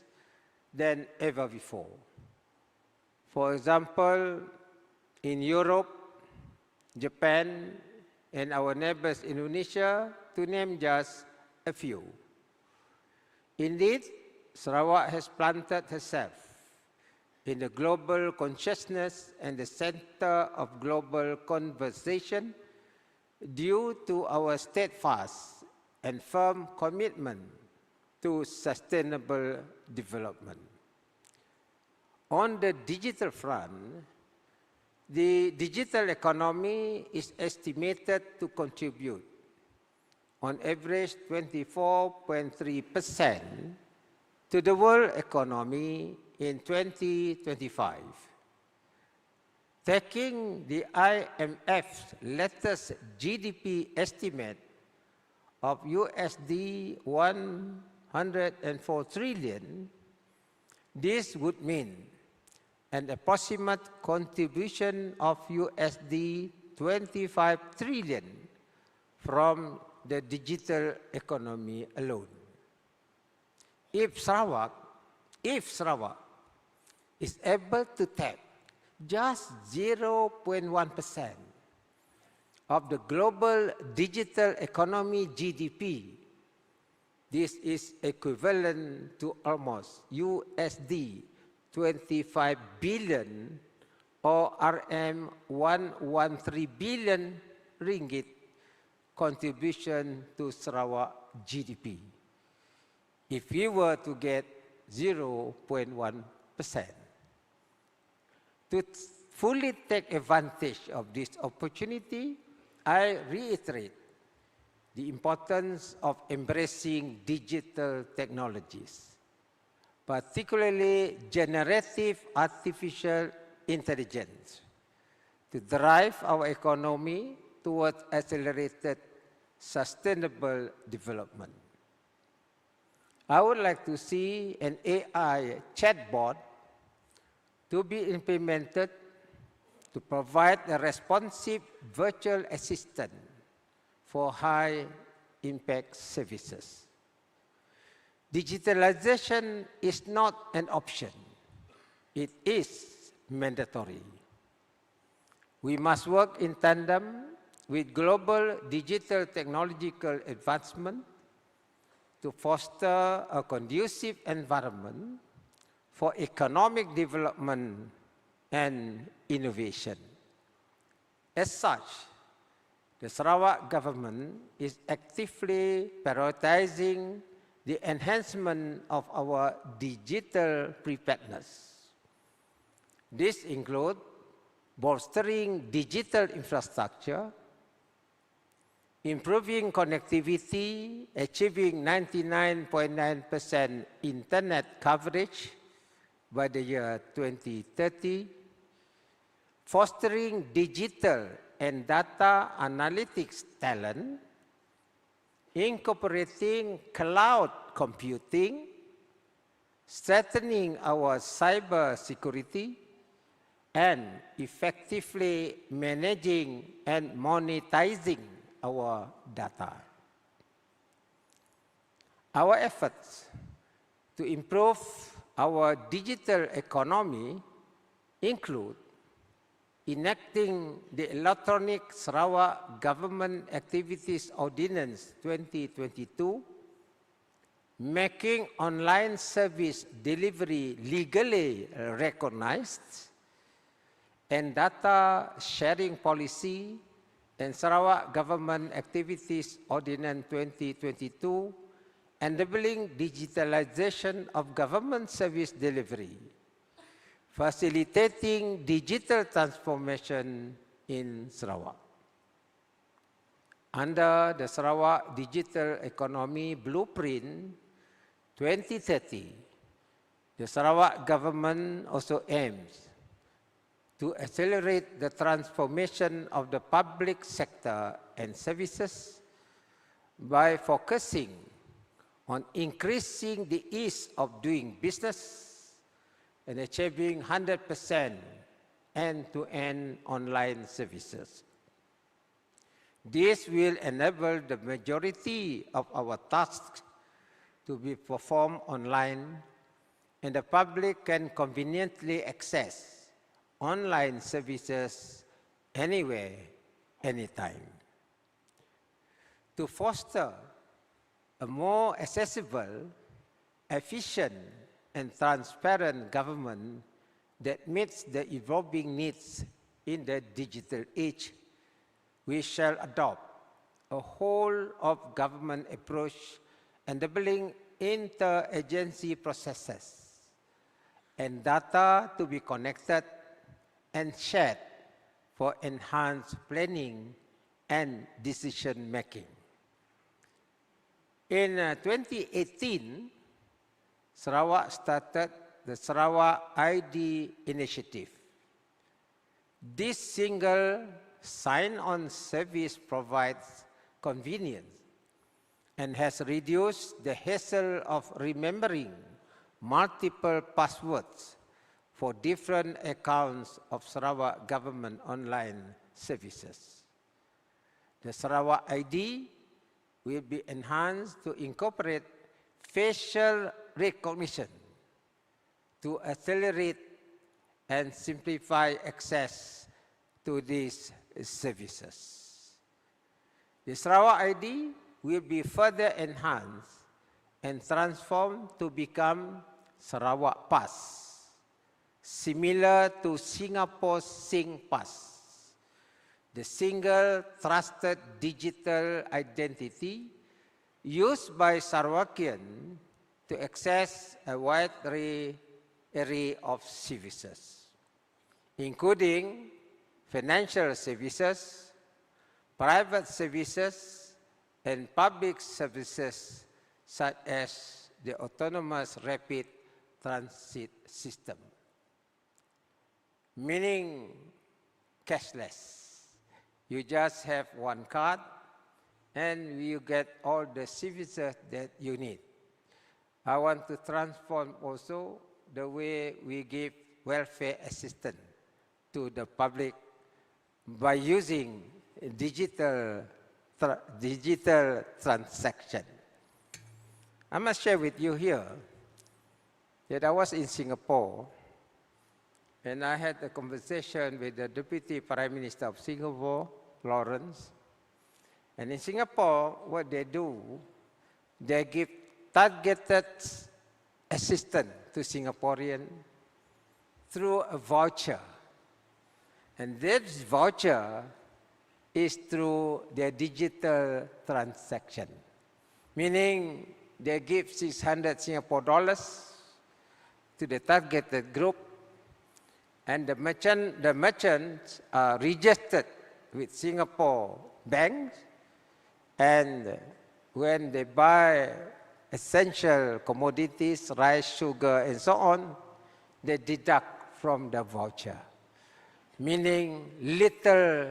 than ever before. For example, in Europe, Japan, and our neighbors Indonesia, to name just a few. Indeed, Sarawak has planted herself in the global consciousness and the center of global conversation due to our steadfast and firm commitment to sustainable development. On the digital front, the digital economy is estimated to contribute on average 24.3% to the world economy in 2025. Taking the IMF's latest GDP estimate of USD 104 trillion, this would mean an approximate contribution of USD 25 trillion from the digital economy alone. If Sarawak is able to tap just 0.1% of the global digital economy GDP, this is equivalent to almost USD 25 billion or RM 113 billion ringgit contribution to Sarawak GDP. If we were to get 0.1%. To fully take advantage of this opportunity, I reiterate the importance of embracing digital technologies, particularly generative artificial intelligence, to drive our economy towards accelerated sustainable development. I would like to see an AI chatbot to be implemented to provide a responsive virtual assistant for high-impact services. Digitalization is not an option. It is mandatory. We must work in tandem with global digital technological advancement to foster a conducive environment for economic development and innovation. As such, the Sarawak government is actively prioritizing the enhancement of our digital preparedness. This includes bolstering digital infrastructure, improving connectivity, achieving 99.9% internet coverage by the year 2030, fostering digital and data analytics talent, incorporating cloud computing, strengthening our cyber security, and effectively managing and monetizing our data. Our efforts to improve our digital economy include enacting the Electronic Sarawak Government Activities Ordinance 2022, making online service delivery legally recognized, and data sharing policy and Sarawak Government Activities Ordinance 2022, enabling digitalization of government service delivery, facilitating digital transformation in Sarawak. Under the Sarawak Digital Economy Blueprint 2030, the Sarawak government also aims to accelerate the transformation of the public sector and services by focusing on increasing the ease of doing business and achieving 100% end-to-end online services. This will enable the majority of our tasks to be performed online, and the public can conveniently access online services anywhere, anytime. To foster a more accessible, efficient, and transparent government that meets the evolving needs in the digital age, we shall adopt a whole-of-government approach enabling inter-agency processes and data to be connected and shared for enhanced planning and decision-making. In 2018, Sarawak started the Sarawak ID initiative. This single sign-on service provides convenience and has reduced the hassle of remembering multiple passwords for different accounts of Sarawak government online services. The Sarawak ID will be enhanced to incorporate facial recognition to accelerate and simplify access to these services. The Sarawak ID will be further enhanced and transformed to become Sarawak Pass, similar to Singapore's SingPass, the single trusted digital identity used by Sarawakian to access a wide array of services, including financial services, private services, and public services such as the autonomous rapid transit system, meaning cashless. You just have one card and you get all the services that you need. I want to transform also the way we give welfare assistance to the public by using digital transaction. I must share with you here that I was in Singapore and I had a conversation with the Deputy Prime Minister of Singapore, Lawrence. And in Singapore, what they do, they give targeted assistance to Singaporeans through a voucher. And this voucher is through their digital transaction, meaning they give 600 Singapore dollars to the targeted group, and the merchants are registered with Singapore banks, and when they buy essential commodities, rice, sugar, and so on, they deduct from the voucher, meaning little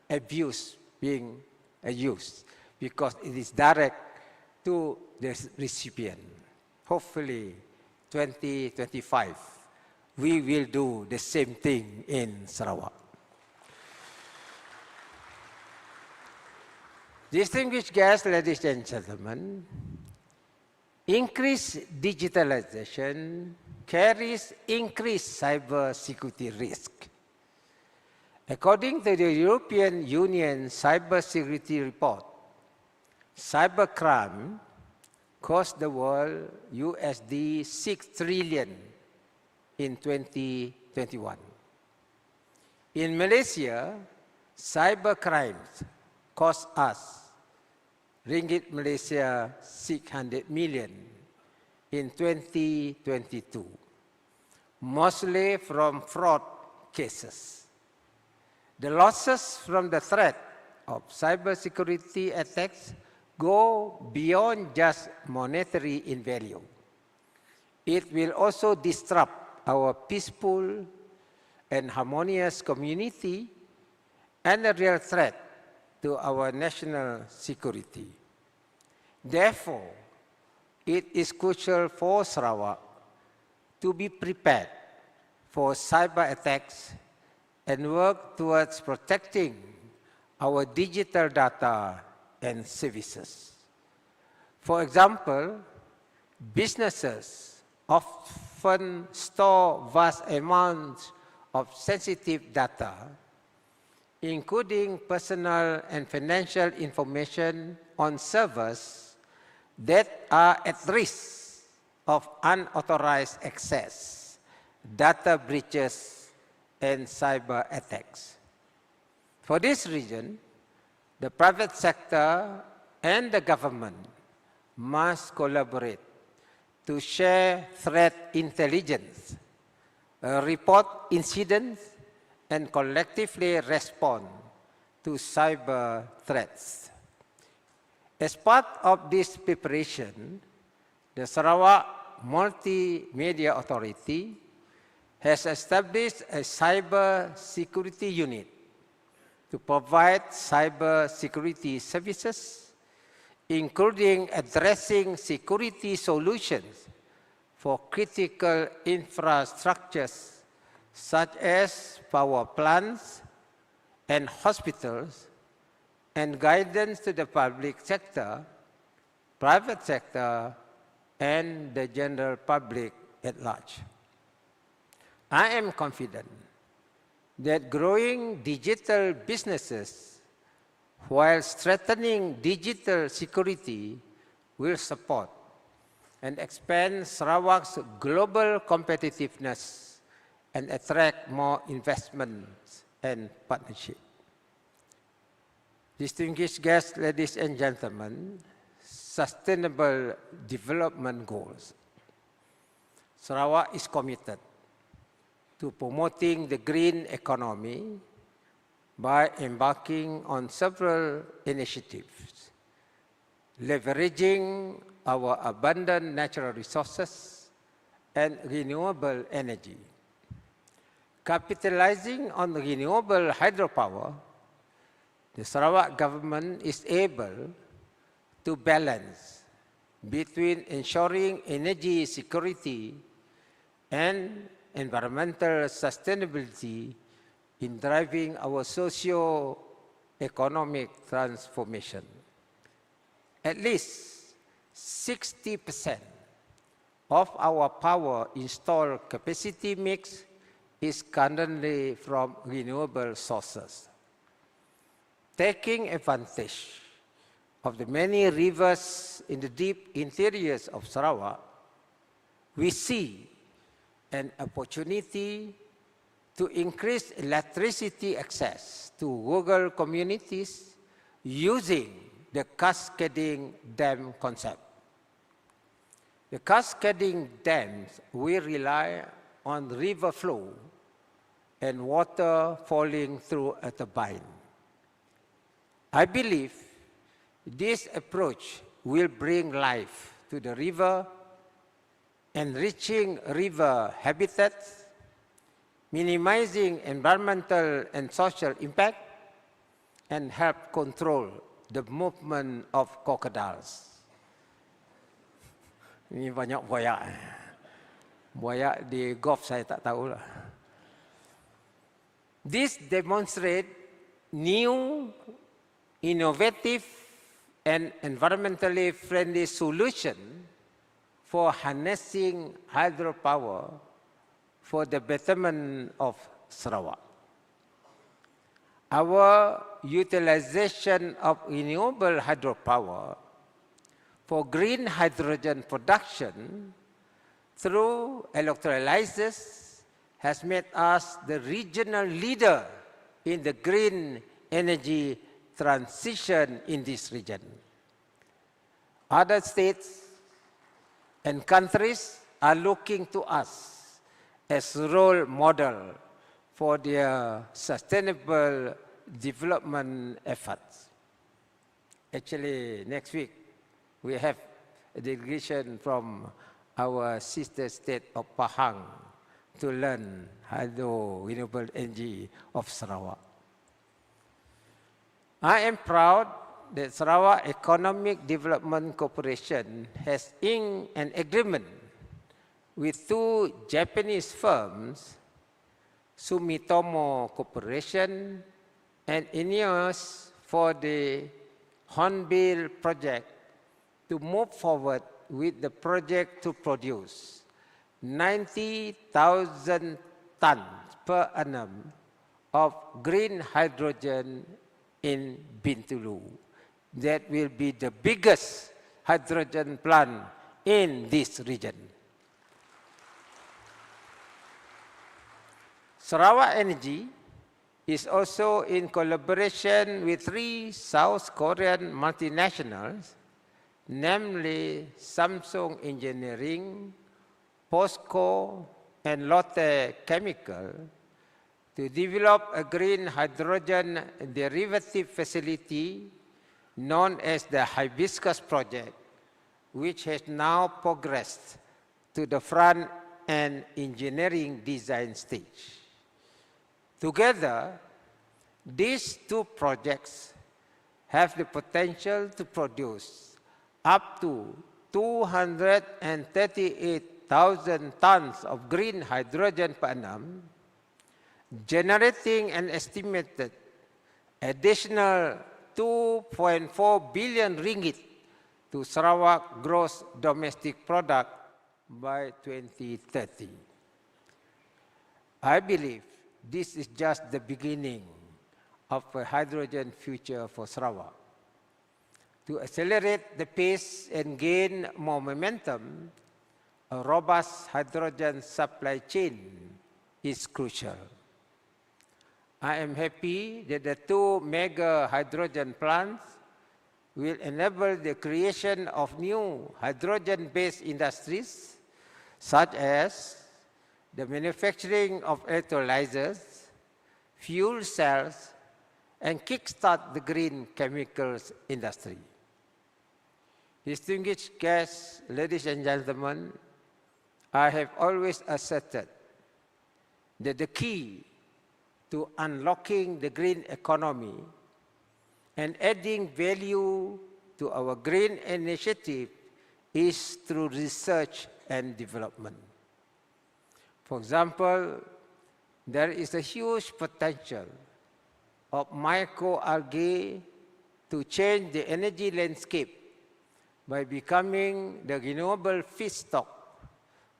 abuse being used because it is direct to the recipient. Hopefully, 2025, we will do the same thing in Sarawak. Distinguished guests, ladies and gentlemen, increased digitalization carries increased cyber security risk. According to the European Union Cyber Security Report, cybercrime cost the world USD 6 trillion in 2021. In Malaysia, cybercrimes cost us ringgit Malaysia 600 million in 2022, mostly from fraud cases. The losses from the threat of cybersecurity attacks go beyond just monetary in value. It will also disrupt our peaceful and harmonious community and a real threat to our national security. Therefore, it is crucial for Sarawak to be prepared for cyber attacks and work towards protecting our digital data and services. For example, businesses often store vast amounts of sensitive data, including personal and financial information on servers that are at risk of unauthorized access, data breaches, and cyber attacks. For this reason, the private sector and the government must collaborate to share threat intelligence, report incidents, and collectively respond to cyber threats. As part of this preparation, the Sarawak Multimedia Authority has established a cyber security unit to provide cyber security services, including addressing security solutions for critical infrastructures such as power plants and hospitals, and guidance to the public sector, private sector, and the general public at large. I am confident that growing digital businesses while strengthening digital security will support and expand Sarawak's global competitiveness and attract more investments and partnership. Distinguished guests, ladies and gentlemen, Sustainable Development Goals. Sarawak is committed to promoting the green economy by embarking on several initiatives, leveraging our abundant natural resources and renewable energy. Capitalizing on renewable hydropower, the Sarawak government is able to balance between ensuring energy security and environmental sustainability in driving our socio-economic transformation. At least 60% of our power installed capacity mix is currently from renewable sources. Taking advantage of the many rivers in the deep interiors of Sarawak, we see an opportunity to increase electricity access to rural communities using the cascading dam concept. The cascading dams will rely on river flow and water falling through a turbine. I believe this approach will bring life to the river, enriching river habitats, minimizing environmental and social impact, and help control the movement of crocodiles. Ini banyak buaya. Buaya di Gulf saya tak tahu lah. This demonstrates new, innovative, and environmentally friendly solution for harnessing hydropower for the betterment of Sarawak. Our utilization of renewable hydropower for green hydrogen production through electrolysis has made us the regional leader in the green energy transition in this region. Other states and countries are looking to us as role model for their sustainable development efforts. Actually, next week, we have a delegation from our sister state of Pahang to learn hydro renewable energy of Sarawak. I am proud that Sarawak Economic Development Corporation has inked an agreement with two Japanese firms, Sumitomo Corporation and INEOS, for the Hornbill project to move forward with the project to produce 90,000 tons per annum of green hydrogen in Bintulu. That will be the biggest hydrogen plant in this region. Sarawak Energy is also in collaboration with three South Korean multinationals, namely Samsung Engineering, POSCO, and Lotte Chemical, to develop a green hydrogen derivative facility known as the Hibiscus Project, which has now progressed to the front-end engineering design stage. Together, these two projects have the potential to produce up to 238,000 tons of green hydrogen per annum, generating an estimated additional 2.4 billion ringgit to Sarawak gross domestic product by 2030. I believe this is just the beginning of a hydrogen future for Sarawak. To accelerate the pace and gain more momentum, a robust hydrogen supply chain is crucial. I am happy that the two mega hydrogen plants will enable the creation of new hydrogen-based industries, such as the manufacturing of electrolyzers, fuel cells, and kickstart the green chemicals industry. Distinguished guests, ladies and gentlemen, I have always asserted that the key to unlocking the green economy and adding value to our green initiative is through research and development. For example, there is a huge potential of microalgae to change the energy landscape by becoming the renewable feedstock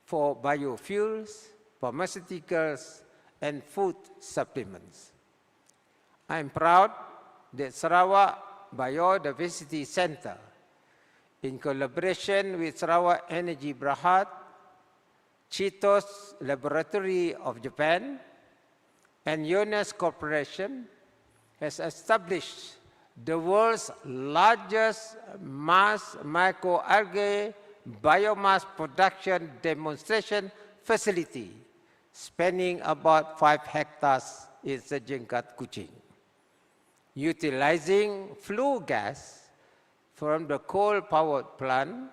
for biofuels, pharmaceuticals, and food supplements. I am proud that Sarawak Biodiversity Centre, in collaboration with Sarawak Energy Berhad, Cheetos Laboratory of Japan, and Yonas Corporation, has established the world's largest mass microalgae biomass production demonstration facility, spanning about 5 hectares in Sejengkat, Kuching. Utilizing flue gas from the coal-powered plant,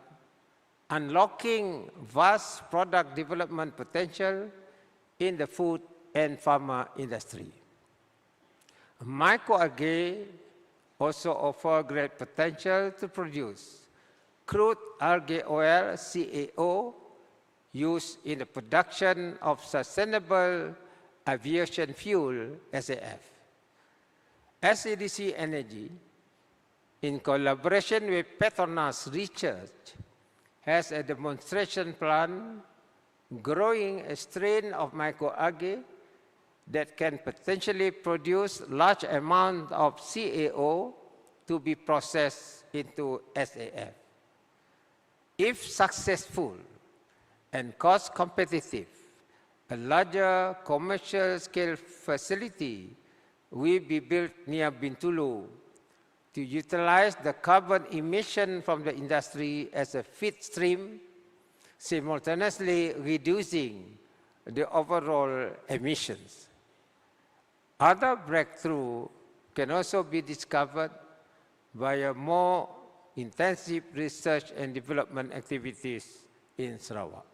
unlocking vast product development potential in the food and pharma industry. Microalgae also offer great potential to produce crude algae oil, CAO, used in the production of sustainable aviation fuel, SAF. SADC Energy, in collaboration with Petronas Research, has a demonstration plant growing a strain of microalgae that can potentially produce large amounts of CAO to be processed into SAF. If successful and cost competitive, a larger commercial scale facility will be built near Bintulu to utilize the carbon emission from the industry as a feed stream, simultaneously reducing the overall emissions. Other breakthroughs can also be discovered via more intensive research and development activities in Sarawak.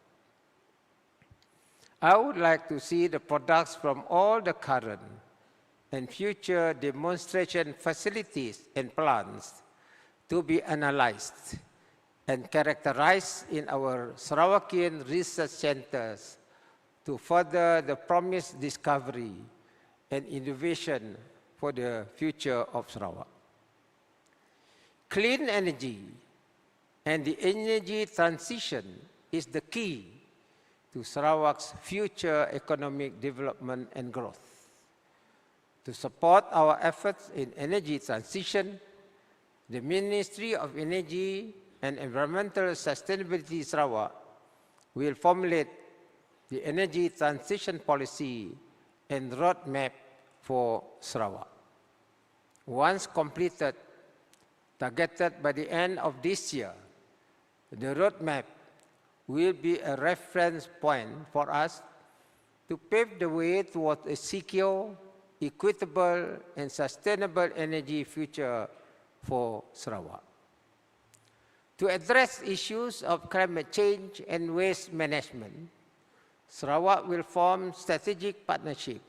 I would like to see the products from all the current and future demonstration facilities and plants to be analyzed and characterized in our Sarawakian research centers to further the promised discovery and innovation for the future of Sarawak. Clean energy and the energy transition is the key to Sarawak's future economic development and growth. To support our efforts in energy transition, the Ministry of Energy and Environmental Sustainability Sarawak will formulate the energy transition policy and roadmap for Sarawak. Once completed, targeted by the end of this year, the roadmap will be a reference point for us to pave the way towards a secure, equitable, and sustainable energy future for Sarawak. To address issues of climate change and waste management, Sarawak will form strategic partnership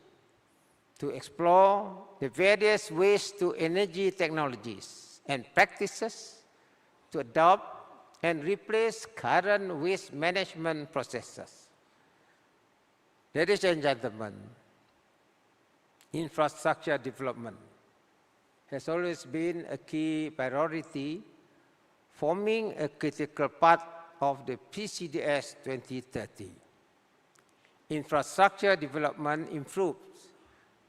to explore the various waste-to-energy technologies and practices to adopt and replace current waste management processes. Ladies and gentlemen, infrastructure development has always been a key priority, forming a critical part of the PCDS 2030. Infrastructure development improves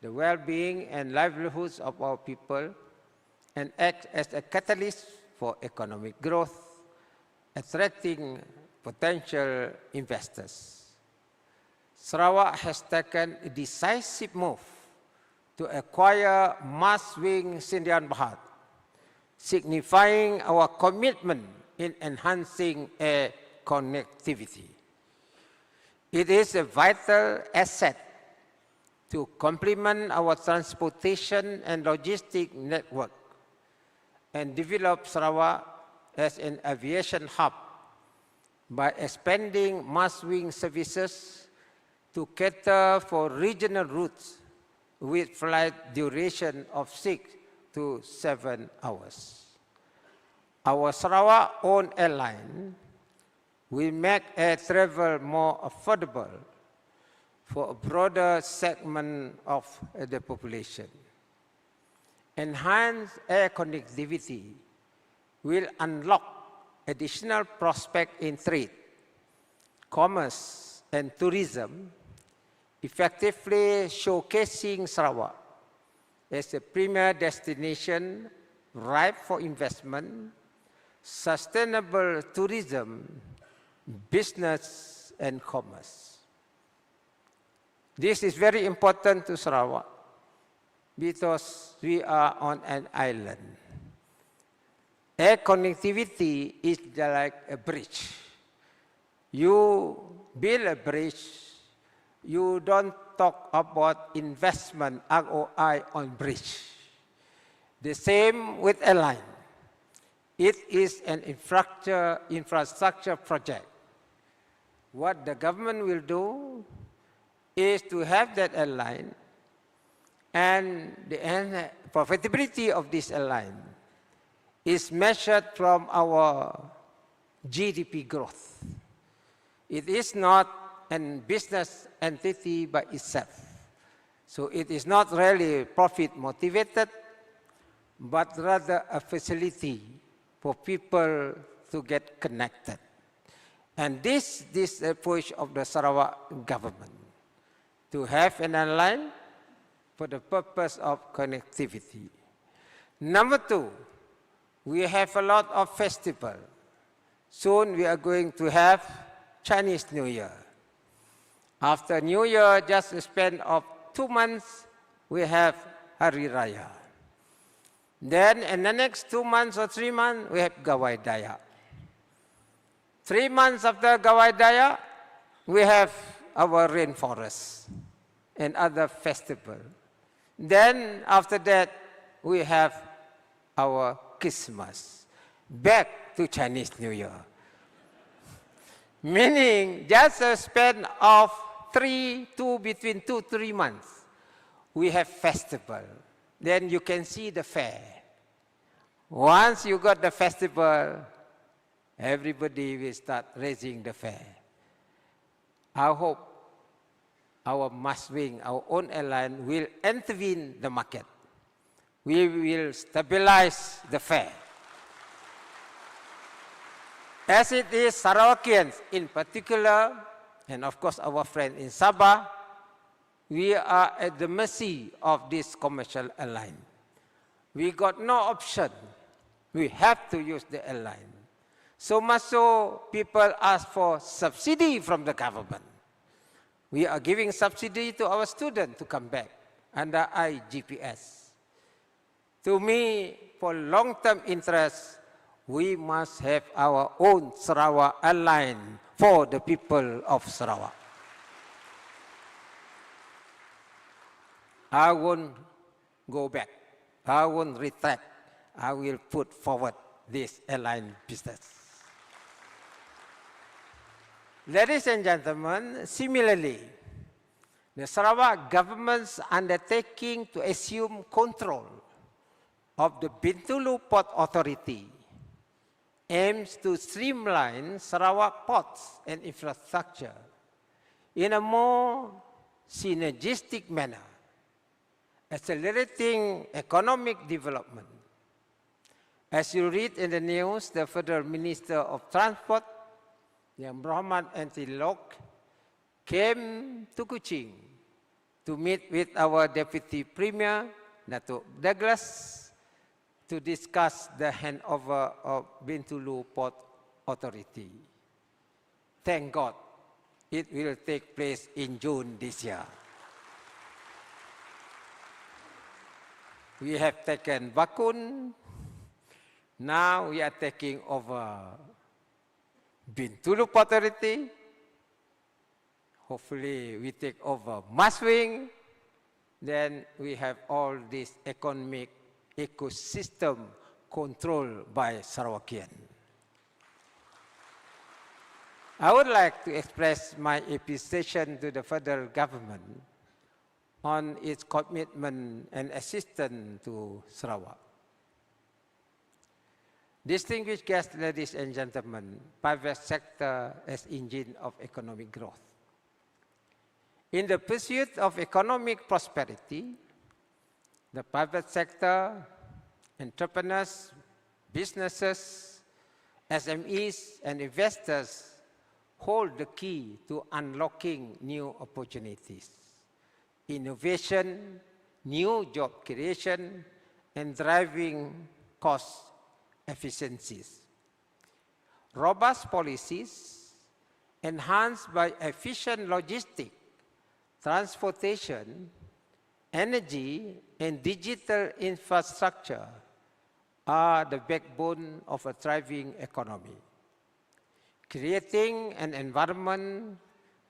the well-being and livelihoods of our people and acts as a catalyst for economic growth, attracting potential investors. Sarawak has taken a decisive move to acquire Mas Wing Sdn Bhd, signifying our commitment in enhancing air connectivity. It is a vital asset to complement our transportation and logistic network and develop Sarawak as an aviation hub by expanding Mas Wing services to cater for regional routes with flight duration of 6 to 7 hours. Our Sarawak-owned airline will make air travel more affordable for a broader segment of the population. Enhanced air connectivity will unlock additional prospects in trade, commerce, and tourism, effectively showcasing Sarawak as a premier destination ripe for investment, sustainable tourism, business, and commerce. This is very important to Sarawak because we are on an island. Air connectivity is like a bridge. You build a bridge, you don't talk about investment ROI on bridge. The same with airline. It is an infrastructure project. What the government will do is to have that airline, and the profitability of this airline is measured from our GDP growth. It is not a business entity by itself. So it is not really profit motivated, but rather a facility for people to get connected. And this approach of the Sarawak government, to have an airline for the purpose of connectivity. Number two, we have a lot of festivals. Soon we are going to have Chinese New Year. After New Year, just a span of 2 months, we have Hari Raya. Then in the next 2 months or 3 months, we have Gawai Daya. 3 months after Gawai Daya, we have our rainforest and other festival. Then after that, we have our Christmas. Back to Chinese New Year. Meaning just a span of between 2 to 3 months, we have festival. Then you can see the fair. Once you got the festival, everybody will start raising the fare. I hope our Maswing, our own airline, will intervene the market. We will stabilize the fare. As it is, Sarawakians in particular, and of course our friend in Sabah, we are at the mercy of this commercial airline. We got no option. We have to use the airline. So much so, people ask for subsidy from the government. We are giving subsidy to our students to come back under IGPS. To me, for long-term interest, we must have our own Sarawak airline for the people of Sarawak. I won't go back. I won't retract. I will put forward this airline business. Ladies and gentlemen, similarly, the Sarawak government's undertaking to assume control of the Bintulu Port Authority aims to streamline Sarawak ports and infrastructure in a more synergistic manner, accelerating economic development. As you read in the news, the Federal Minister of Transport, Yang Muhammad Antilok, came to Kuching to meet with our Deputy Premier, Datuk Douglas, to discuss the handover of Bintulu Port Authority. Thank God, it will take place in June this year. We have taken Bakun. Now we are taking over Bintulu Port Authority. Hopefully we take over Maswing. Then we have all this economic ecosystem controlled by Sarawakian. I would like to express my appreciation to the federal government on its commitment and assistance to Sarawak. Distinguished guests, ladies and gentlemen, private sector as engine of economic growth. In the pursuit of economic prosperity, the private sector, entrepreneurs, businesses, SMEs, and investors hold the key to unlocking new opportunities, innovation, new job creation, and driving cost efficiencies. Robust policies enhanced by efficient logistics, transportation, energy, and digital infrastructure are the backbone of a thriving economy. Creating an environment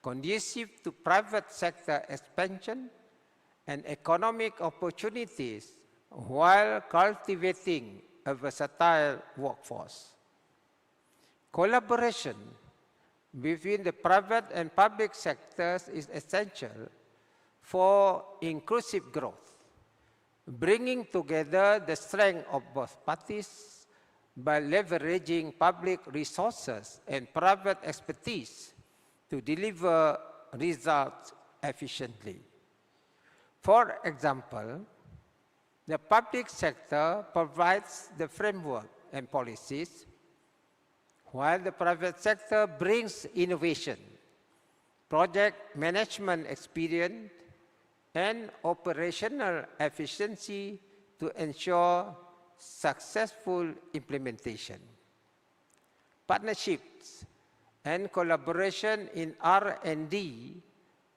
conducive to private sector expansion and economic opportunities while cultivating a versatile workforce. Collaboration between the private and public sectors is essential for inclusive growth, bringing together the strength of both parties by leveraging public resources and private expertise to deliver results efficiently. For example, the public sector provides the framework and policies, while the private sector brings innovation, project management experience, and operational efficiency to ensure successful implementation. Partnerships and collaboration in R&D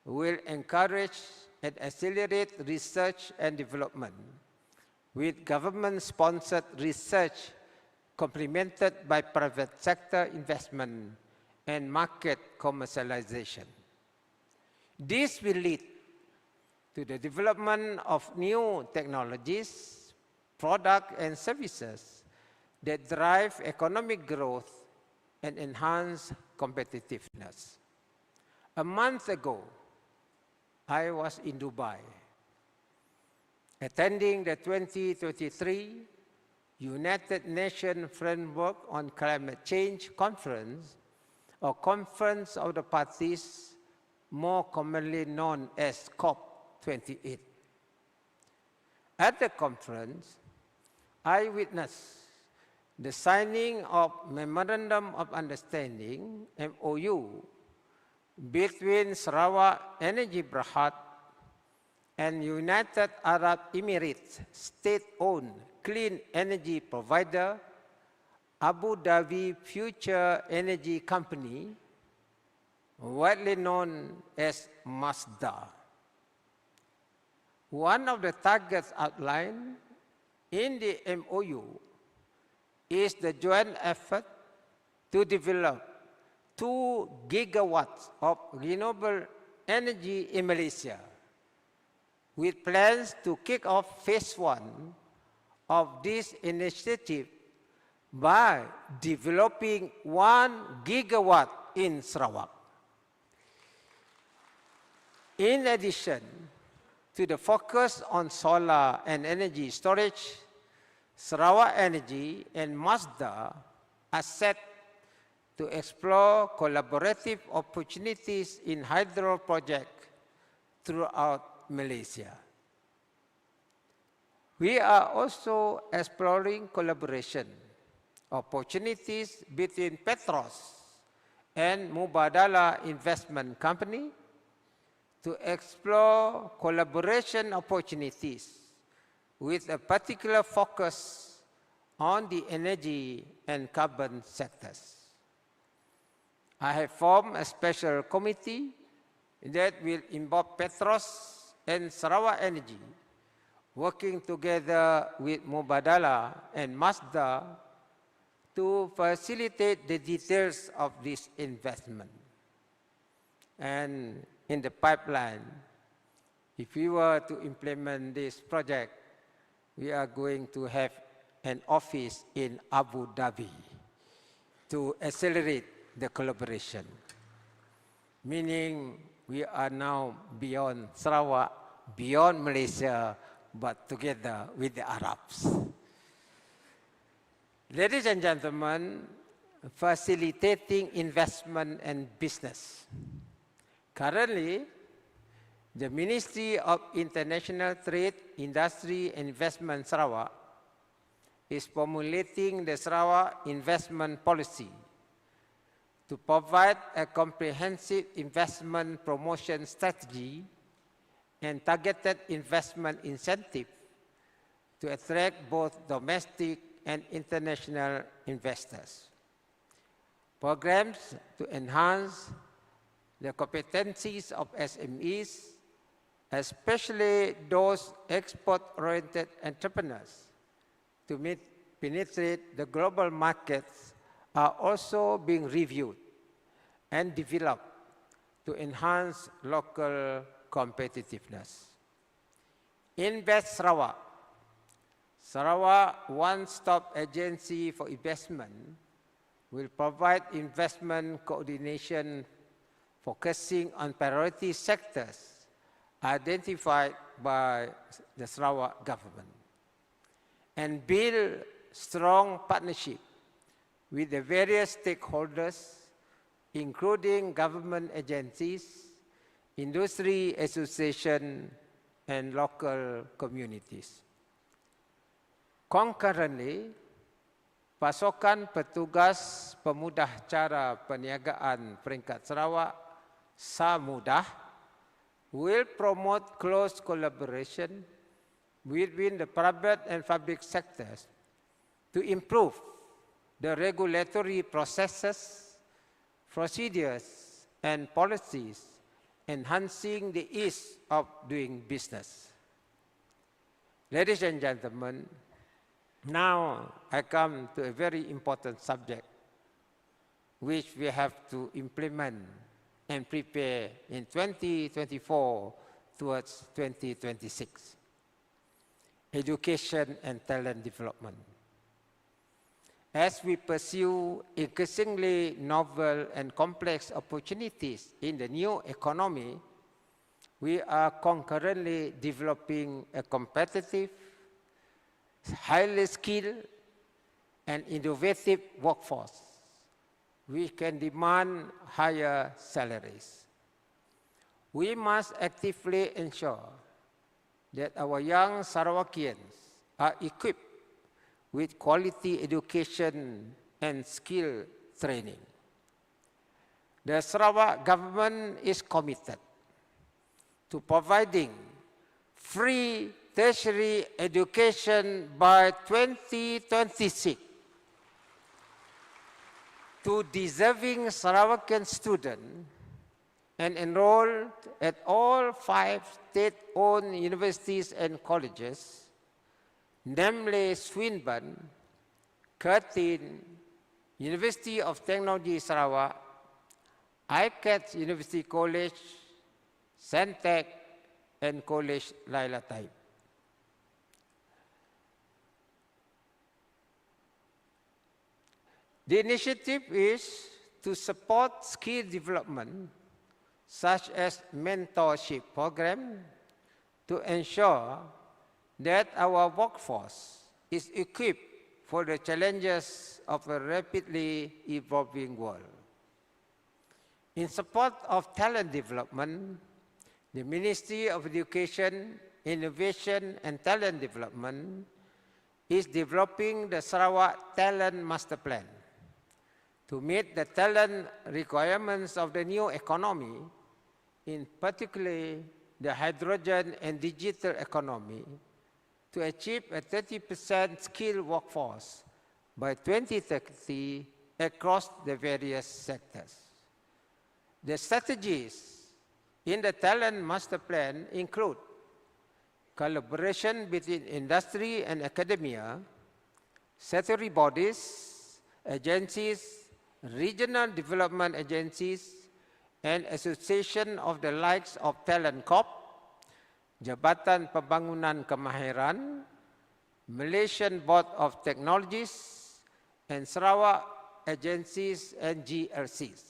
will encourage and accelerate research and development, with government-sponsored research complemented by private sector investment and market commercialization. This will lead to the development of new technologies, products, and services that drive economic growth and enhance competitiveness. A month ago, I was in Dubai, attending the 2023 United Nations Framework on Climate Change Conference, or Conference of the Parties, more commonly known as COP28. At the conference, I witnessed the signing of Memorandum of Understanding, MOU, between Sarawak Energy Berhad and United Arab Emirates state-owned clean energy provider, Abu Dhabi Future Energy Company, widely known as Masdar. One of the targets outlined in the MOU is the joint effort to develop 2 gigawatts of renewable energy in Malaysia, with plans to kick off phase 1 of this initiative by developing 1 gigawatt in Sarawak. In addition to the focus on solar and energy storage, Sarawak Energy and Masdar are set to explore collaborative opportunities in hydro projects throughout Malaysia. We are also exploring collaboration opportunities between Petros and Mubadala Investment Company to explore collaboration opportunities with a particular focus on the energy and carbon sectors. I have formed a special committee that will involve Petros and Sarawak Energy, working together with Mubadala and Masdar to facilitate the details of this investment. And in the pipeline, if we were to implement this project, we are going to have an office in Abu Dhabi to accelerate the collaboration, meaning we are now beyond Sarawak, beyond Malaysia, but together with the Arabs. Ladies and gentlemen, facilitating investment and business. Currently, the Ministry of International Trade, Industry and Investment Sarawak is formulating the Sarawak Investment Policy to provide a comprehensive investment promotion strategy and targeted investment incentive to attract both domestic and international investors. Programs to enhance the competencies of SMEs, especially those export-oriented entrepreneurs, to penetrate the global markets are also being reviewed and developed to enhance local competitiveness. Invest Sarawak, Sarawak One-Stop Agency for Investment, will provide investment coordination focusing on priority sectors identified by the Sarawak government, and build strong partnership with the various stakeholders, including government agencies, industry association, and local communities. Concurrently, pasukan petugas pemudah cara perniagaan peringkat Sarawak, SAMUDAH, will promote close collaboration between the private and public sectors to improve the regulatory processes, procedures, and policies, enhancing the ease of doing business. Ladies and gentlemen, now I come to a very important subject which we have to implement and prepare in 2024 towards 2026. Education and talent development. As we pursue increasingly novel and complex opportunities in the new economy, we are concurrently developing a competitive, highly skilled, and innovative workforce, we can demand higher salaries. We must actively ensure that our young Sarawakians are equipped with quality education and skill training. The Sarawak government is committed to providing free tertiary education by 2026 to deserving Sarawakian students and enrolled at all 5 state-owned universities and colleges, namely Swinburne, Curtin, University of Technology Sarawak, ICAT University College, Santec, and College Laila Taib. The initiative is to support skill development, such as mentorship program, to ensure that our workforce is equipped for the challenges of a rapidly evolving world. In support of talent development, the Ministry of Education, Innovation and Talent Development is developing the Sarawak Talent Master Plan to meet the talent requirements of the new economy, in particular the hydrogen and digital economy, to achieve a 30% skilled workforce by 2030 across the various sectors. The strategies in the Talent Master Plan include collaboration between industry and academia, statutory bodies, agencies, regional development agencies, and association of the likes of Talent Corp, Jabatan Pembangunan Kemahiran, Malaysian Board of Technologies, and Sarawak agencies and GRCs.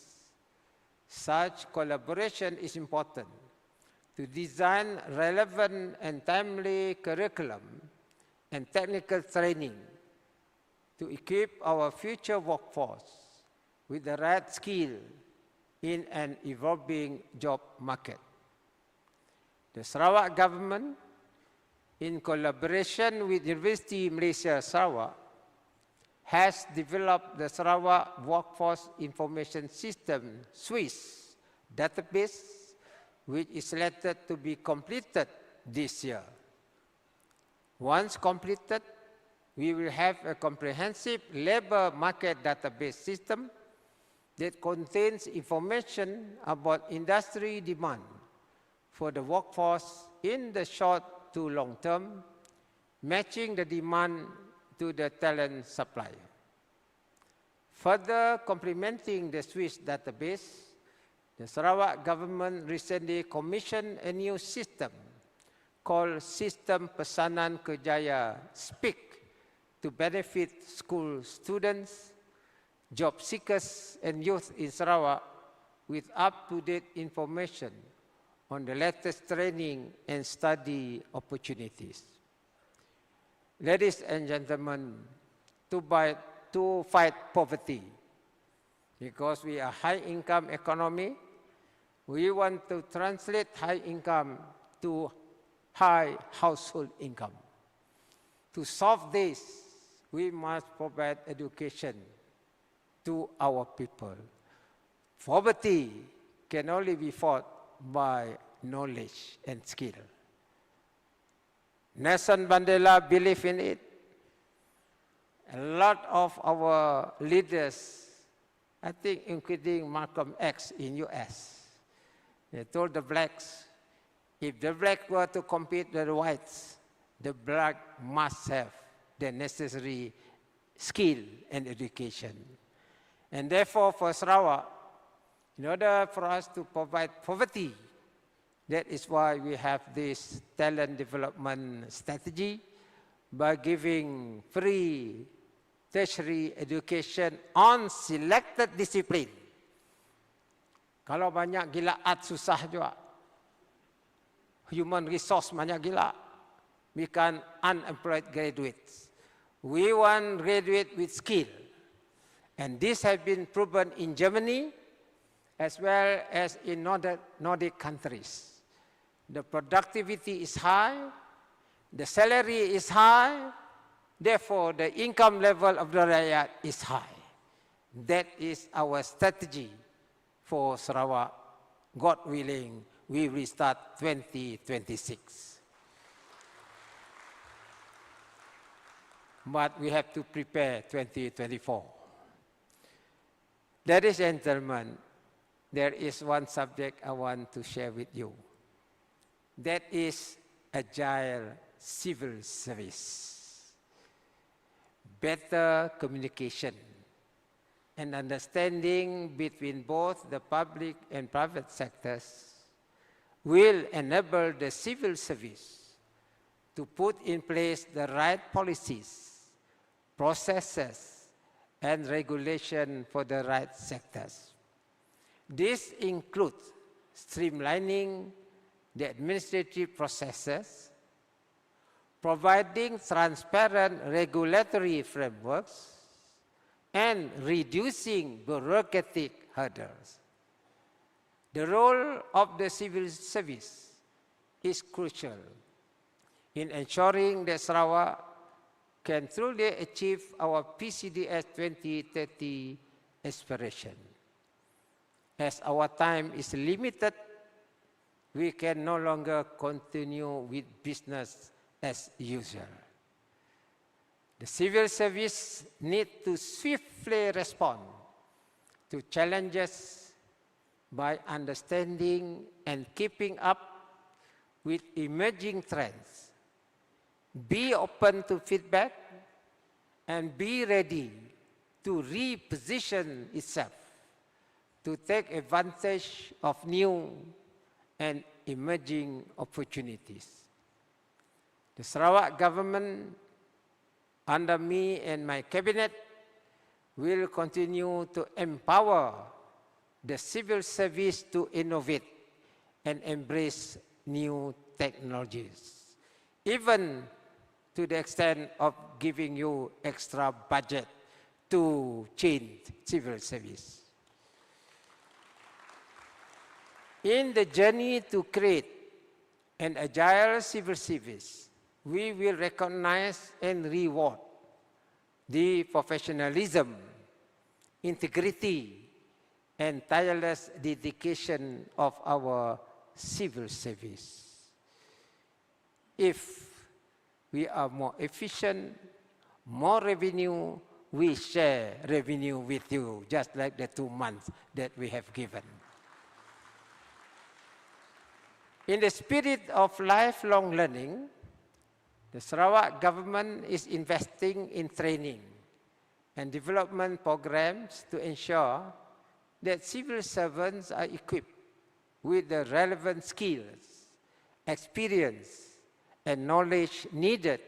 Such collaboration is important to design relevant and timely curriculum and technical training to equip our future workforce with the right skill in an evolving job market. The Sarawak government, in collaboration with University Malaysia Sarawak, has developed the Sarawak Workforce Information System (SWIS) database, which is slated to be completed this year. Once completed, we will have a comprehensive labor market database system that contains information about industry demand for the workforce in the short to long term, matching the demand to the talent supply. Further complementing the Swiss database, the Sarawak government recently commissioned a new system called Sistem Pesanan Kerjaya SPIK to benefit school students, job seekers, and youth in Sarawak with up-to-date information on the latest training and study opportunities. Ladies and gentlemen, to fight poverty, because we are a high-income economy, we want to translate high income to high household income. To solve this, we must provide education to our people. Poverty can only be fought by knowledge and skill. Nelson Mandela believed in it. A lot of our leaders, I think including Malcolm X in US, they told the blacks, if the black were to compete with the whites, the black must have the necessary skill and education. And therefore for Sarawak, in order for us to provide poverty, that is why we have this talent development strategy by giving free tertiary education on selected discipline. Kalau banyak gila art susah juga. Human resource banyak gila. We can unemployed graduates. We want graduates with skill. And this has been proven in Germany as well as in Nordic countries. The productivity is high, the salary is high, therefore the income level of the rakyat is high. That is our strategy for Sarawak. God willing, we will start 2026. But we have to prepare 2024. Ladies and gentlemen, there is one subject I want to share with you. That is agile civil service. Better communication and understanding between both the public and private sectors will enable the civil service to put in place the right policies, processes, and regulation for the right sectors. This includes streamlining the administrative processes, providing transparent regulatory frameworks, and reducing bureaucratic hurdles. The role of the civil service is crucial in ensuring that Sarawak can truly achieve our PCDS 2030 aspiration. As our time is limited, we can no longer continue with business as usual. The civil service needs to swiftly respond to challenges by understanding and keeping up with emerging trends. Be open to feedback and be ready to reposition itself to take advantage of new and emerging opportunities. The Sarawak government, under me and my cabinet, will continue to empower the civil service to innovate and embrace new technologies, even to the extent of giving you extra budget to change civil service. In the journey to create an agile civil service, we will recognize and reward the professionalism, integrity, and tireless dedication of our civil service. If we are more efficient, more revenue, we share revenue with you, just like the 2 months that we have given. In the spirit of lifelong learning, the Sarawak government is investing in training and development programs to ensure that civil servants are equipped with the relevant skills, experience, and knowledge needed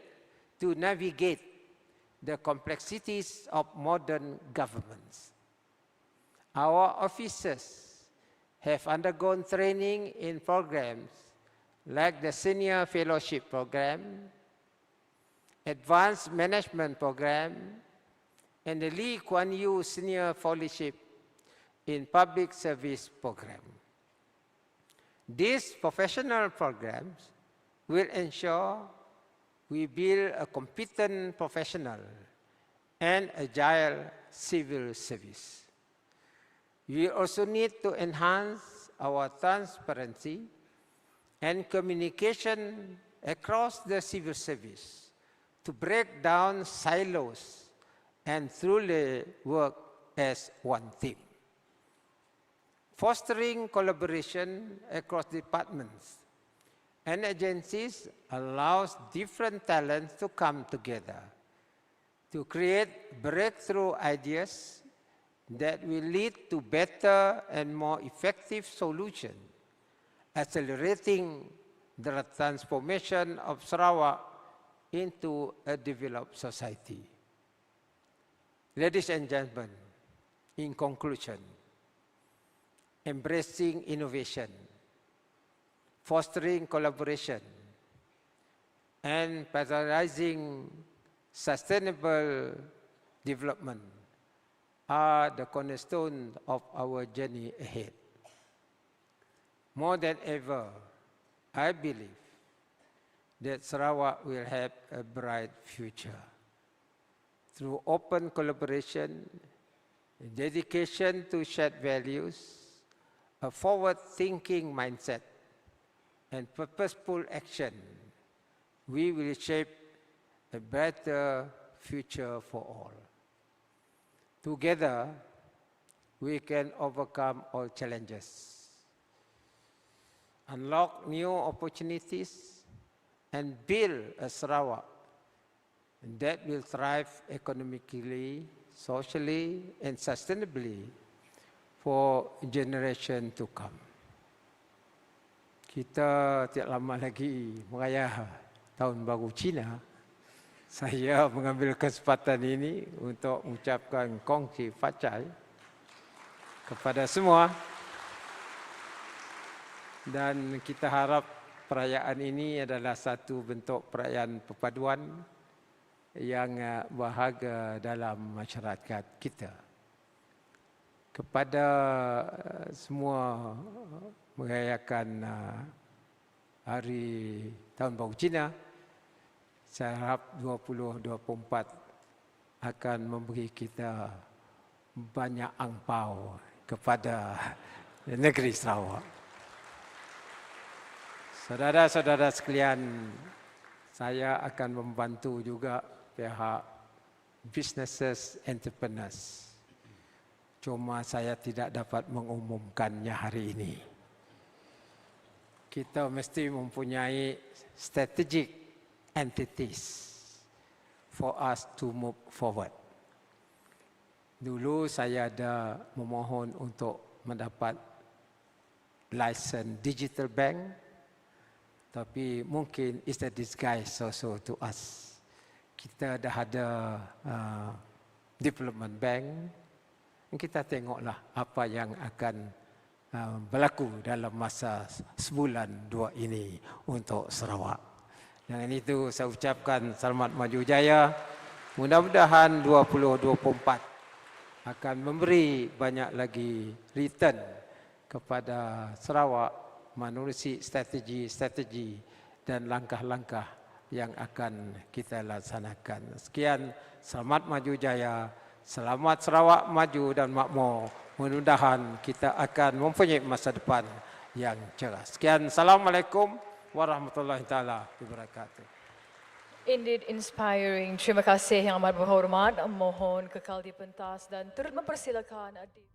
to navigate the complexities of modern governments. Our officers have undergone training in programs like the Senior Fellowship Program, Advanced Management Program, and the Lee Kuan Yew Senior Fellowship in Public Service Program. These professional programs will ensure we build a competent professional and agile civil service. We also need to enhance our transparency and communication across the civil service to break down silos and truly work as one team. Fostering collaboration across departments and agencies allows different talents to come together to create breakthrough ideas that will lead to better and more effective solutions, accelerating the transformation of Sarawak into a developed society. Ladies and gentlemen, in conclusion, embracing innovation, fostering collaboration, and prioritizing sustainable development are the cornerstone of our journey ahead. More than ever, I believe that Sarawak will have a bright future. Through open collaboration, dedication to shared values, a forward-thinking mindset, and purposeful action, we will shape a better future for all. Together, we can overcome all challenges, unlock new opportunities, and build a Sarawak that will thrive economically, socially, and sustainably for generation to come. Kita tidak lama lagi merayah Tahun Baru Cina. Saya mengambil kesempatan ini untuk mengucapkan kongsi facai kepada semua. Dan kita harap perayaan ini adalah satu bentuk perayaan perpaduan yang berharga dalam masyarakat kita. Kepada semua merayakan Hari Tahun Baru Cina, saya harap 2024 akan memberi kita banyak angpau kepada negeri Sarawak. Saudara-saudara sekalian, saya akan membantu juga pihak businesses entrepreneurs. Cuma saya tidak dapat mengumumkannya hari ini. Kita mesti mempunyai strategic entities for us to move forward. Dulu saya ada memohon untuk mendapat license digital bank, tapi mungkin it's a disguise also to us. Kita dah ada development bank. Kita tengoklah apa yang akan berlaku dalam masa sebulan dua ini untuk Sarawak. Dengan itu saya ucapkan selamat maju jaya. Mudah-mudahan 2024 akan memberi banyak lagi return kepada Sarawak menerusi strategi dan langkah-langkah yang akan kita laksanakan. Sekian, selamat maju jaya. Selamat Sarawak maju dan makmur. Mudah-mudahan kita akan mempunyai masa depan yang cerah. Sekian, Assalamualaikum warahmatullahi taala wabarakatuh. Indeed inspiring. Terima kasih yang amat berhormat. Mohon kekal di pentas dan turut mempersilakan adik.